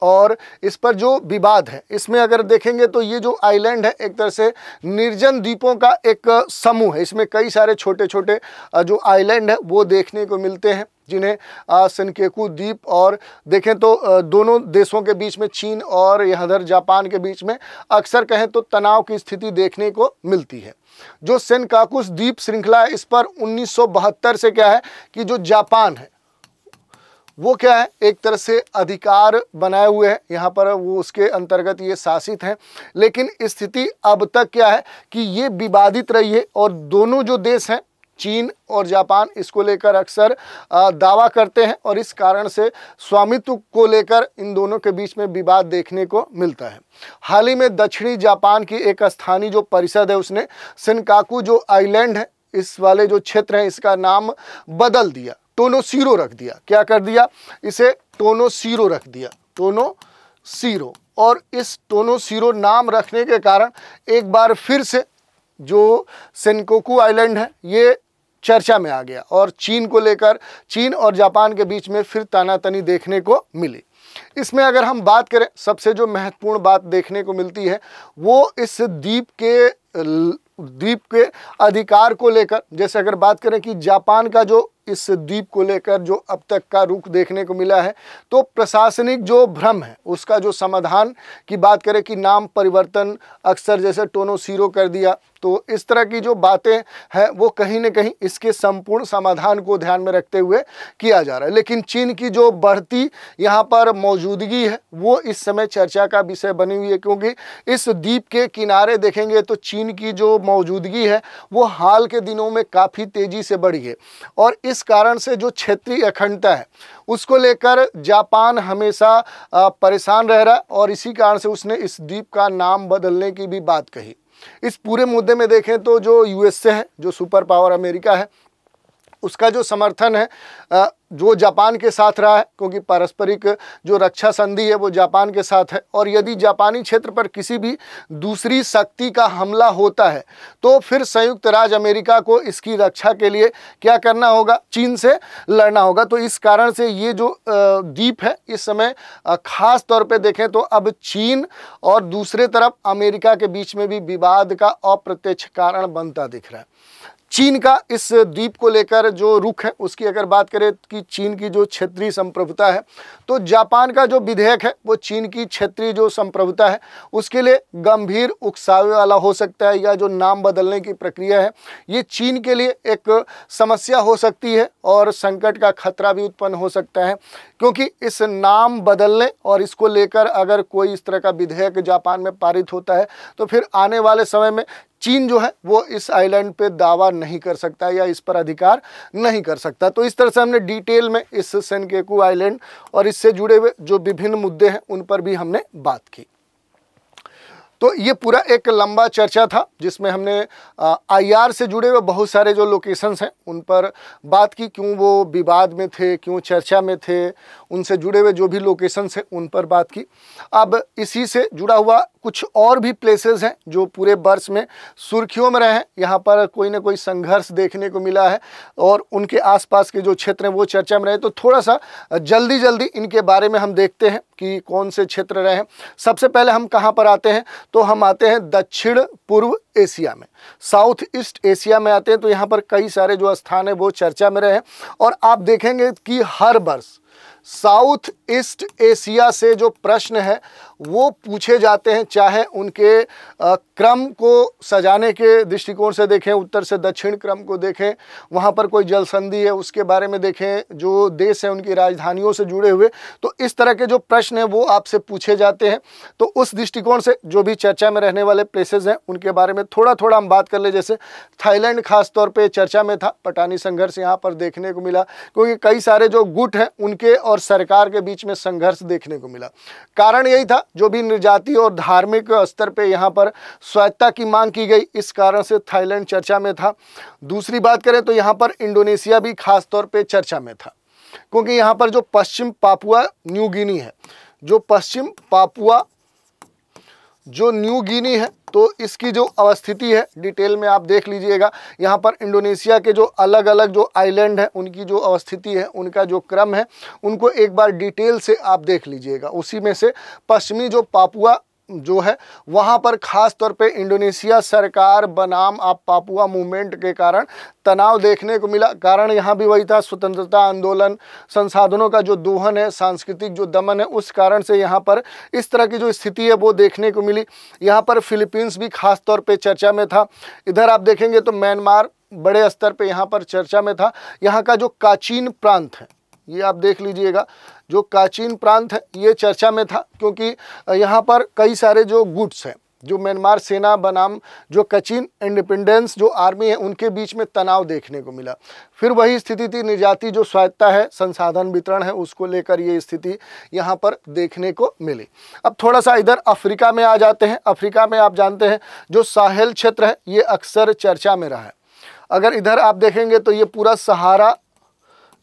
और इस पर जो विवाद है, इसमें अगर देखेंगे तो ये जो आइलैंड है एक तरह से निर्जन द्वीपों का एक समूह है। इसमें कई सारे छोटे छोटे जो आइलैंड है वो देखने को मिलते हैं, जिन्हें सेनकाकू द्वीप, और देखें तो दोनों देशों के बीच में चीन और यहाँ जापान के बीच में अक्सर कहें तो तनाव की स्थिति देखने को मिलती है। जो सेनकाकू द्वीप श्रृंखला है इस पर 1972 से क्या है कि जो जापान है वो क्या है एक तरह से अधिकार बनाए हुए हैं यहाँ पर, वो उसके अंतर्गत ये शासित हैं। लेकिन स्थिति अब तक क्या है कि ये विवादित रही है, और दोनों जो देश हैं चीन और जापान इसको लेकर अक्सर दावा करते हैं, और इस कारण से स्वामित्व को लेकर इन दोनों के बीच में विवाद देखने को मिलता है। हाल ही में दक्षिणी जापान की एक स्थानीय जो परिषद है उसने सेनकाकू जो आइलैंड है इस वाले जो क्षेत्र है इसका नाम बदल दिया, टोनोसीरो रख दिया। क्या कर दिया? इसे टोनोसीरो रख दिया, टोनोसीरो। और इस टोनोसीरो नाम रखने के कारण एक बार फिर से जो सेनकाकू आइलैंड है ये चर्चा में आ गया, और चीन को लेकर चीन और जापान के बीच में फिर तानातनी देखने को मिली। इसमें अगर हम बात करें सबसे जो महत्वपूर्ण बात देखने को मिलती है वो इस द्वीप के अधिकार को लेकर। जैसे अगर बात करें कि जापान का जो इस द्वीप को लेकर जो अब तक का रुख देखने को मिला है, तो प्रशासनिक जो भ्रम है उसका जो समाधान की बात करें कि नाम परिवर्तन अक्सर जैसे टोनोसीरो कर दिया, तो इस तरह की जो बातें हैं वो कहीं न कहीं इसके संपूर्ण समाधान को ध्यान में रखते हुए किया जा रहा है। लेकिन चीन की जो बढ़ती यहाँ पर मौजूदगी है वो इस समय चर्चा का विषय बनी हुई है, क्योंकि इस द्वीप के किनारे देखेंगे तो चीन की जो मौजूदगी है वो हाल के दिनों में काफ़ी तेज़ी से बढ़ी है, और इस कारण से जो क्षेत्रीय अखंडता है उसको लेकर जापान हमेशा परेशान रह रहा है, और इसी कारण से उसने इस द्वीप का नाम बदलने की भी बात कही। इस पूरे मुद्दे में देखें तो जो यूएसए है, जो सुपर पावर अमेरिका है, उसका जो समर्थन है जो जापान के साथ रहा है, क्योंकि पारस्परिक जो रक्षा संधि है वो जापान के साथ है, और यदि जापानी क्षेत्र पर किसी भी दूसरी शक्ति का हमला होता है तो फिर संयुक्त राज्य अमेरिका को इसकी रक्षा के लिए क्या करना होगा, चीन से लड़ना होगा। तो इस कारण से ये जो द्वीप है इस समय खास तौर पे देखें तो अब चीन और दूसरे तरफ अमेरिका के बीच में भी विवाद का अप्रत्यक्ष कारण बनता दिख रहा है। चीन का इस द्वीप को लेकर जो रुख है उसकी अगर बात करें कि चीन की जो क्षेत्रीय संप्रभुता है, तो जापान का जो विधेयक है वो चीन की क्षेत्रीय जो संप्रभुता है उसके लिए गंभीर उकसावे वाला हो सकता है, या जो नाम बदलने की प्रक्रिया है ये चीन के लिए एक समस्या हो सकती है और संकट का खतरा भी उत्पन्न हो सकता है, क्योंकि इस नाम बदलने और इसको लेकर अगर कोई इस तरह का विधेयक जापान में पारित होता है तो फिर आने वाले समय में चीन जो है वो इस आइलैंड पे दावा नहीं कर सकता या इस पर अधिकार नहीं कर सकता। तो इस तरह से हमने डिटेल में इस सेनकाकू आइलैंड और इससे जुड़े हुए जो विभिन्न मुद्दे हैं उन पर भी हमने बात की। तो ये पूरा एक लंबा चर्चा था जिसमें हमने आईआर से जुड़े हुए बहुत सारे जो लोकेशंस हैं उन पर बात की, क्यों वो विवाद में थे, क्यों चर्चा में थे, उनसे जुड़े हुए जो भी लोकेशंस हैं उन पर बात की। अब इसी से जुड़ा हुआ कुछ और भी प्लेसेस हैं जो पूरे वर्ष में सुर्खियों में रहे हैं, यहाँ पर कोई ना कोई संघर्ष देखने को मिला है और उनके आसपास के जो क्षेत्र हैं वो चर्चा में रहे। तो थोड़ा सा जल्दी इनके बारे में हम देखते हैं कि कौन से क्षेत्र रहे हैं। सबसे पहले हम कहाँ पर आते हैं, तो हम आते हैं दक्षिण पूर्व एशिया में, साउथ ईस्ट एशिया में आते हैं। तो यहाँ पर कई सारे जो स्थान है वो चर्चा में रहे हैं, और आप देखेंगे कि हर वर्ष साउथ ईस्ट एशिया से जो प्रश्न है वो पूछे जाते हैं, चाहे उनके क्रम को सजाने के दृष्टिकोण से देखें, उत्तर से दक्षिण क्रम को देखें, वहाँ पर कोई जल संधि है उसके बारे में देखें, जो देश है उनकी राजधानियों से जुड़े हुए, तो इस तरह के जो प्रश्न हैं वो आपसे पूछे जाते हैं। तो उस दृष्टिकोण से जो भी चर्चा में रहने वाले प्लेसेस हैं उनके बारे में थोड़ा हम बात कर ले। जैसे थाईलैंड खास तौर पर चर्चा में था, पटानी संघर्ष यहाँ पर देखने को मिला, क्योंकि कई सारे जो गुट हैं उनके और सरकार के बीच में संघर्ष देखने को मिला। कारण यही था, जो भी निर्जाति और धार्मिक स्तर पे यहाँ पर स्वायत्तता की मांग की गई, इस कारण से थाईलैंड चर्चा में था। दूसरी बात करें तो यहाँ पर इंडोनेशिया भी खास तौर पे चर्चा में था, क्योंकि यहाँ पर जो पश्चिम पापुआ न्यू गिनी है, जो पश्चिम पापुआ जो न्यू गिनी है, तो इसकी जो अवस्थिति है डिटेल में आप देख लीजिएगा। यहाँ पर इंडोनेशिया के जो अलग अलग जो आइलैंड हैं उनकी जो अवस्थिति है, उनका जो क्रम है, उनको एक बार डिटेल से आप देख लीजिएगा। उसी में से पश्चिमी जो पापुआ जो है वहाँ पर खास तौर पे इंडोनेशिया सरकार बनाम आप पापुआ मूवमेंट के कारण तनाव देखने को मिला। कारण यहाँ भी वही था, स्वतंत्रता आंदोलन, संसाधनों का जो दोहन है, सांस्कृतिक जो दमन है, उस कारण से यहाँ पर इस तरह की जो स्थिति है वो देखने को मिली। यहाँ पर फिलीपींस भी खास तौर पे चर्चा में था। इधर आप देखेंगे तो म्यांमार बड़े स्तर पे यहाँ पर चर्चा में था। यहाँ का जो काचीन प्रांत है, ये आप देख लीजिएगा, जो काचीन प्रांत है ये चर्चा में था, क्योंकि यहाँ पर कई सारे जो गुट्स हैं, जो म्यांमार सेना बनाम जो कचिन इंडिपेंडेंस जो आर्मी है उनके बीच में तनाव देखने को मिला। फिर वही स्थिति थी, निर्जाति जो स्वायत्तता है, संसाधन वितरण है, उसको लेकर ये स्थिति यहाँ पर देखने को मिली। अब थोड़ा सा इधर अफ्रीका में आ जाते हैं। अफ्रीका में आप जानते हैं जो साहेल क्षेत्र है ये अक्सर चर्चा में रहा है। अगर इधर आप देखेंगे तो ये पूरा सहारा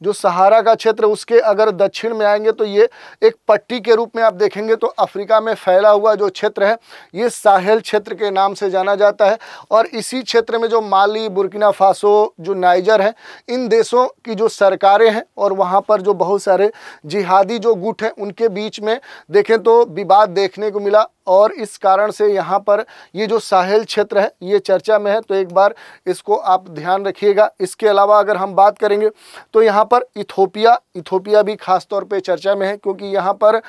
जो सहारा का क्षेत्र, उसके अगर दक्षिण में आएंगे तो ये एक पट्टी के रूप में आप देखेंगे तो अफ्रीका में फैला हुआ जो क्षेत्र है ये साहेल क्षेत्र के नाम से जाना जाता है। और इसी क्षेत्र में जो माली, बुर्किना फासो, जो नाइजर है, इन देशों की जो सरकारें हैं और वहाँ पर जो बहुत सारे जिहादी जो गुट हैं उनके बीच में देखें तो विवाद देखने को मिला। और इस कारण से यहाँ पर ये जो साहेल क्षेत्र है ये चर्चा में है, तो एक बार इसको आप ध्यान रखिएगा। इसके अलावा अगर हम बात करेंगे तो यहाँ पर इथोपिया भी खास तौर पे चर्चा में है, क्योंकि यहाँ पर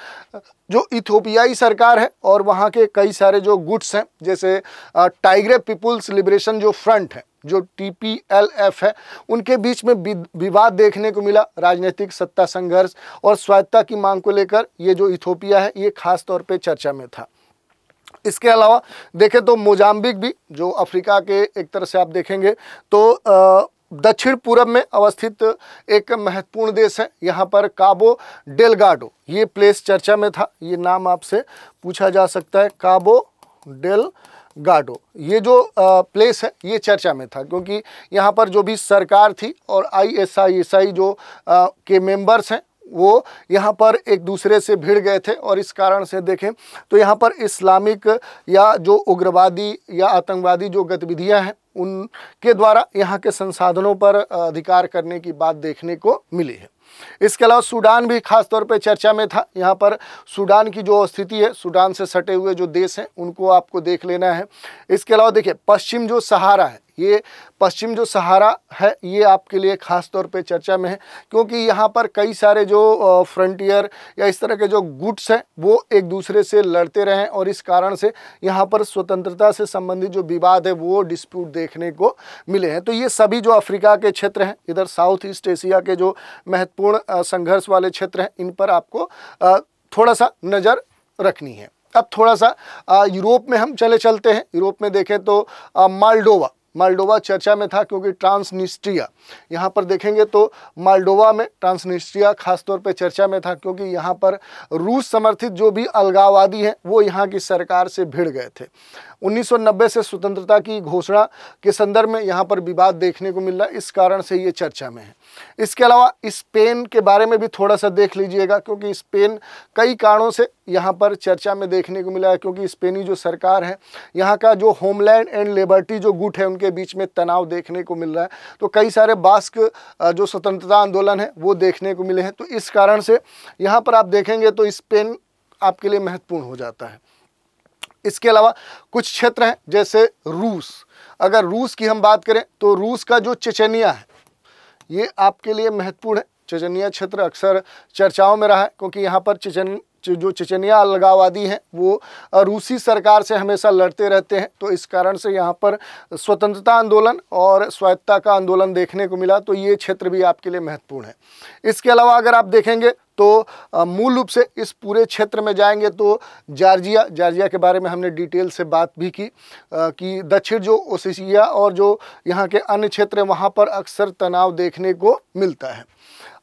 जो इथोपियाई सरकार है और वहाँ के कई सारे जो गुट्स हैं, जैसे टाइग्रे पीपुल्स लिबरेशन जो फ्रंट है, जो TPLF है, उनके बीच में विवाद देखने को मिला। राजनीतिक सत्ता संघर्ष और स्वायत्तता की मांग को लेकर ये जो इथोपिया है ये खास तौर पे चर्चा में था। इसके अलावा देखें तो मोजाम्बिक भी, जो अफ्रीका के एक तरह से आप देखेंगे तो दक्षिण पूर्व में अवस्थित एक महत्वपूर्ण देश है। यहाँ पर काबो डेलगाडो ये प्लेस चर्चा में था। ये नाम आपसे पूछा जा सकता है, काबो डेलगाडो। ये जो प्लेस है ये चर्चा में था, क्योंकि यहाँ पर जो भी सरकार थी और ISIS जो के मेंबर्स हैं वो यहाँ पर एक दूसरे से भिड़ गए थे। और इस कारण से देखें तो यहाँ पर इस्लामिक या जो उग्रवादी या आतंकवादी जो गतिविधियाँ हैं उनके द्वारा यहाँ के संसाधनों पर अधिकार करने की बात देखने को मिली है। इसके अलावा सूडान भी खास तौर पे चर्चा में था। यहाँ पर सूडान की जो स्थिति है, सूडान से सटे हुए जो देश हैं उनको आपको देख लेना है। इसके अलावा देखिए पश्चिम जो सहारा है, ये पश्चिम जो सहारा है ये आपके लिए खास तौर पे चर्चा में है, क्योंकि यहाँ पर कई सारे जो फ्रंटियर या इस तरह के जो गुट्स हैं वो एक दूसरे से लड़ते रहे और इस कारण से यहाँ पर स्वतंत्रता से संबंधित जो विवाद है वो डिस्प्यूट देखने को मिले हैं। तो ये सभी जो अफ्रीका के क्षेत्र हैं, इधर साउथ ईस्ट एशिया के जो महत्वपूर्ण संघर्ष वाले क्षेत्र हैं, इन पर आपको थोड़ा सा नज़र रखनी है। अब थोड़ा सा यूरोप में हम चलते हैं। यूरोप में देखें तो माल्डोवा चर्चा में था, क्योंकि ट्रांसनिस्ट्रिया यहाँ पर देखेंगे तो माल्डोवा में ट्रांसनिस्ट्रिया खास तौर पे चर्चा में था, क्योंकि यहाँ पर रूस समर्थित जो भी अलगाववादी हैं वो यहाँ की सरकार से भिड़ गए थे। 1990 से स्वतंत्रता की घोषणा के संदर्भ में यहाँ पर विवाद देखने को मिल रहा है, इस कारण से ये चर्चा में है। इसके अलावा स्पेन के बारे में भी थोड़ा सा देख लीजिएगा, क्योंकि स्पेन कई कारणों से यहाँ पर चर्चा में देखने को मिला है, क्योंकि स्पेनी जो सरकार है, यहाँ का जो होमलैंड एंड लिबर्टी जो गुट है उनके बीच में तनाव देखने को मिल रहा है। तो कई सारे बास्क जो स्वतंत्रता आंदोलन है वो देखने को मिले हैं। तो इस कारण से यहाँ पर आप देखेंगे तो स्पेन आपके लिए महत्वपूर्ण हो जाता है। इसके अलावा कुछ क्षेत्र हैं जैसे रूस। अगर रूस की हम बात करें तो रूस का जो चेचनिया है ये आपके लिए महत्वपूर्ण है। चेचनिया क्षेत्र अक्सर चर्चाओं में रहा है, क्योंकि यहाँ पर जो चेचनिया अलगाववादी हैं वो रूसी सरकार से हमेशा लड़ते रहते हैं। तो इस कारण से यहाँ पर स्वतंत्रता आंदोलन और स्वायत्तता का आंदोलन देखने को मिला। तो ये क्षेत्र भी आपके लिए महत्वपूर्ण है। इसके अलावा अगर आप देखेंगे तो मूल रूप से इस पूरे क्षेत्र में जाएंगे तो जॉर्जिया के बारे में हमने डिटेल से बात भी की कि दक्षिण जो ओसेशिया और जो यहाँ के अन्य क्षेत्र हैं वहाँ पर अक्सर तनाव देखने को मिलता है।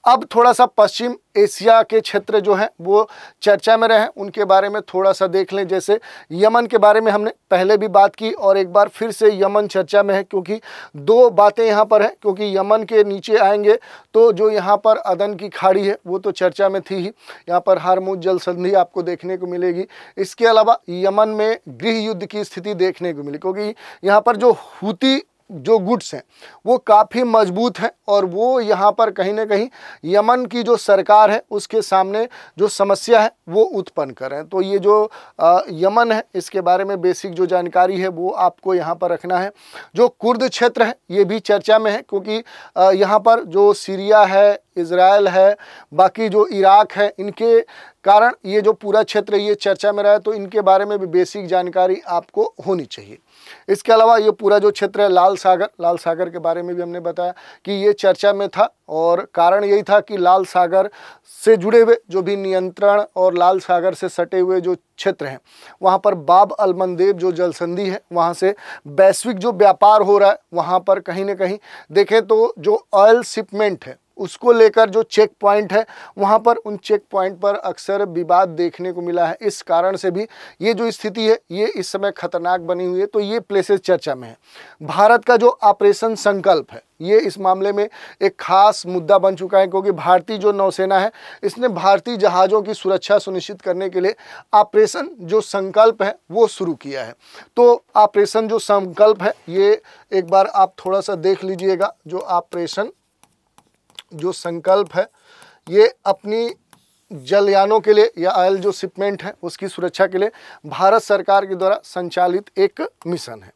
अब थोड़ा सा पश्चिम एशिया के क्षेत्र जो हैं वो चर्चा में रहे, उनके बारे में थोड़ा सा देख लें। जैसे यमन के बारे में हमने पहले भी बात की और एक बार फिर से यमन चर्चा में है, क्योंकि दो बातें यहाँ पर हैं। क्योंकि यमन के नीचे आएंगे तो जो यहाँ पर अदन की खाड़ी है वो तो चर्चा में थी ही, यहाँ पर हार्मुज जल संधि आपको देखने को मिलेगी। इसके अलावा यमन में गृह युद्ध की स्थिति देखने को मिली, क्योंकि यहाँ पर जो हूती जो गुट्स हैं वो काफ़ी मजबूत हैं और वो यहाँ पर कहीं ना कहीं यमन की जो सरकार है उसके सामने जो समस्या है वो उत्पन्न कर रहे हैं। तो ये जो यमन है इसके बारे में बेसिक जो जानकारी है वो आपको यहाँ पर रखना है। जो कुर्द क्षेत्र है ये भी चर्चा में है, क्योंकि यहाँ पर जो सीरिया है, इज़राइल है, बाकी जो इराक है, इनके कारण ये जो पूरा क्षेत्र ये चर्चा में रहा है। तो इनके बारे में भी बेसिक जानकारी आपको होनी चाहिए। इसके अलावा ये पूरा जो क्षेत्र है लाल सागर के बारे में भी हमने बताया कि ये चर्चा में था और कारण यही था कि लाल सागर से जुड़े हुए जो भी नियंत्रण और लाल सागर से सटे हुए जो क्षेत्र हैं वहाँ पर बाब अल मंदेब जो जल संधि है वहाँ से वैश्विक जो व्यापार हो रहा है, वहाँ पर कहीं ना कहीं देखें तो जो ऑयल शिपमेंट है उसको लेकर जो चेक पॉइंट है वहाँ पर उन चेक पॉइंट पर अक्सर विवाद देखने को मिला है। इस कारण से भी ये जो स्थिति है ये इस समय खतरनाक बनी हुई है। तो ये प्लेसेस चर्चा में है। भारत का जो ऑपरेशन संकल्प है ये इस मामले में एक खास मुद्दा बन चुका है, क्योंकि भारतीय जो नौसेना है इसने भारतीय जहाज़ों की सुरक्षा सुनिश्चित करने के लिए ऑपरेशन जो संकल्प है वो शुरू किया है। तो ऑपरेशन जो संकल्प है ये एक बार आप थोड़ा सा देख लीजिएगा। जो ऑपरेशन जो संकल्प है ये अपनी जलयानों के लिए या ऑयल जो शिपमेंट है उसकी सुरक्षा के लिए भारत सरकार के द्वारा संचालित एक मिशन है।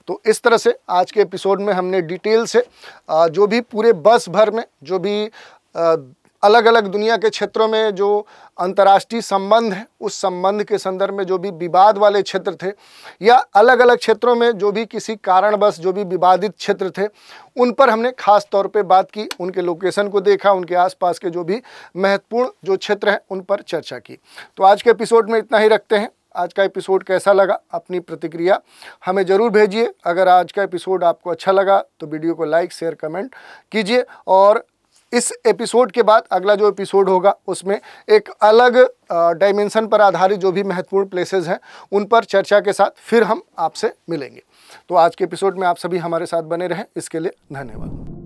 तो इस तरह से आज के एपिसोड में हमने डिटेल से जो भी पूरे वर्ष भर में जो भी अलग अलग दुनिया के क्षेत्रों में जो अंतर्राष्ट्रीय संबंध है उस संबंध के संदर्भ में जो भी विवाद वाले क्षेत्र थे या अलग अलग क्षेत्रों में जो भी किसी कारणवश जो भी विवादित क्षेत्र थे उन पर हमने खास तौर पे बात की, उनके लोकेशन को देखा, उनके आसपास के जो भी महत्वपूर्ण जो क्षेत्र हैं उन पर चर्चा की। तो आज के एपिसोड में इतना ही रखते हैं। आज का एपिसोड कैसा लगा अपनी प्रतिक्रिया हमें ज़रूर भेजिए। अगर आज का एपिसोड आपको अच्छा लगा तो वीडियो को लाइक शेयर कमेंट कीजिए, और इस एपिसोड के बाद अगला जो एपिसोड होगा उसमें एक अलग डायमेंशन पर आधारित जो भी महत्वपूर्ण प्लेसेस हैं उन पर चर्चा के साथ फिर हम आपसे मिलेंगे। तो आज के एपिसोड में आप सभी हमारे साथ बने रहें, इसके लिए धन्यवाद।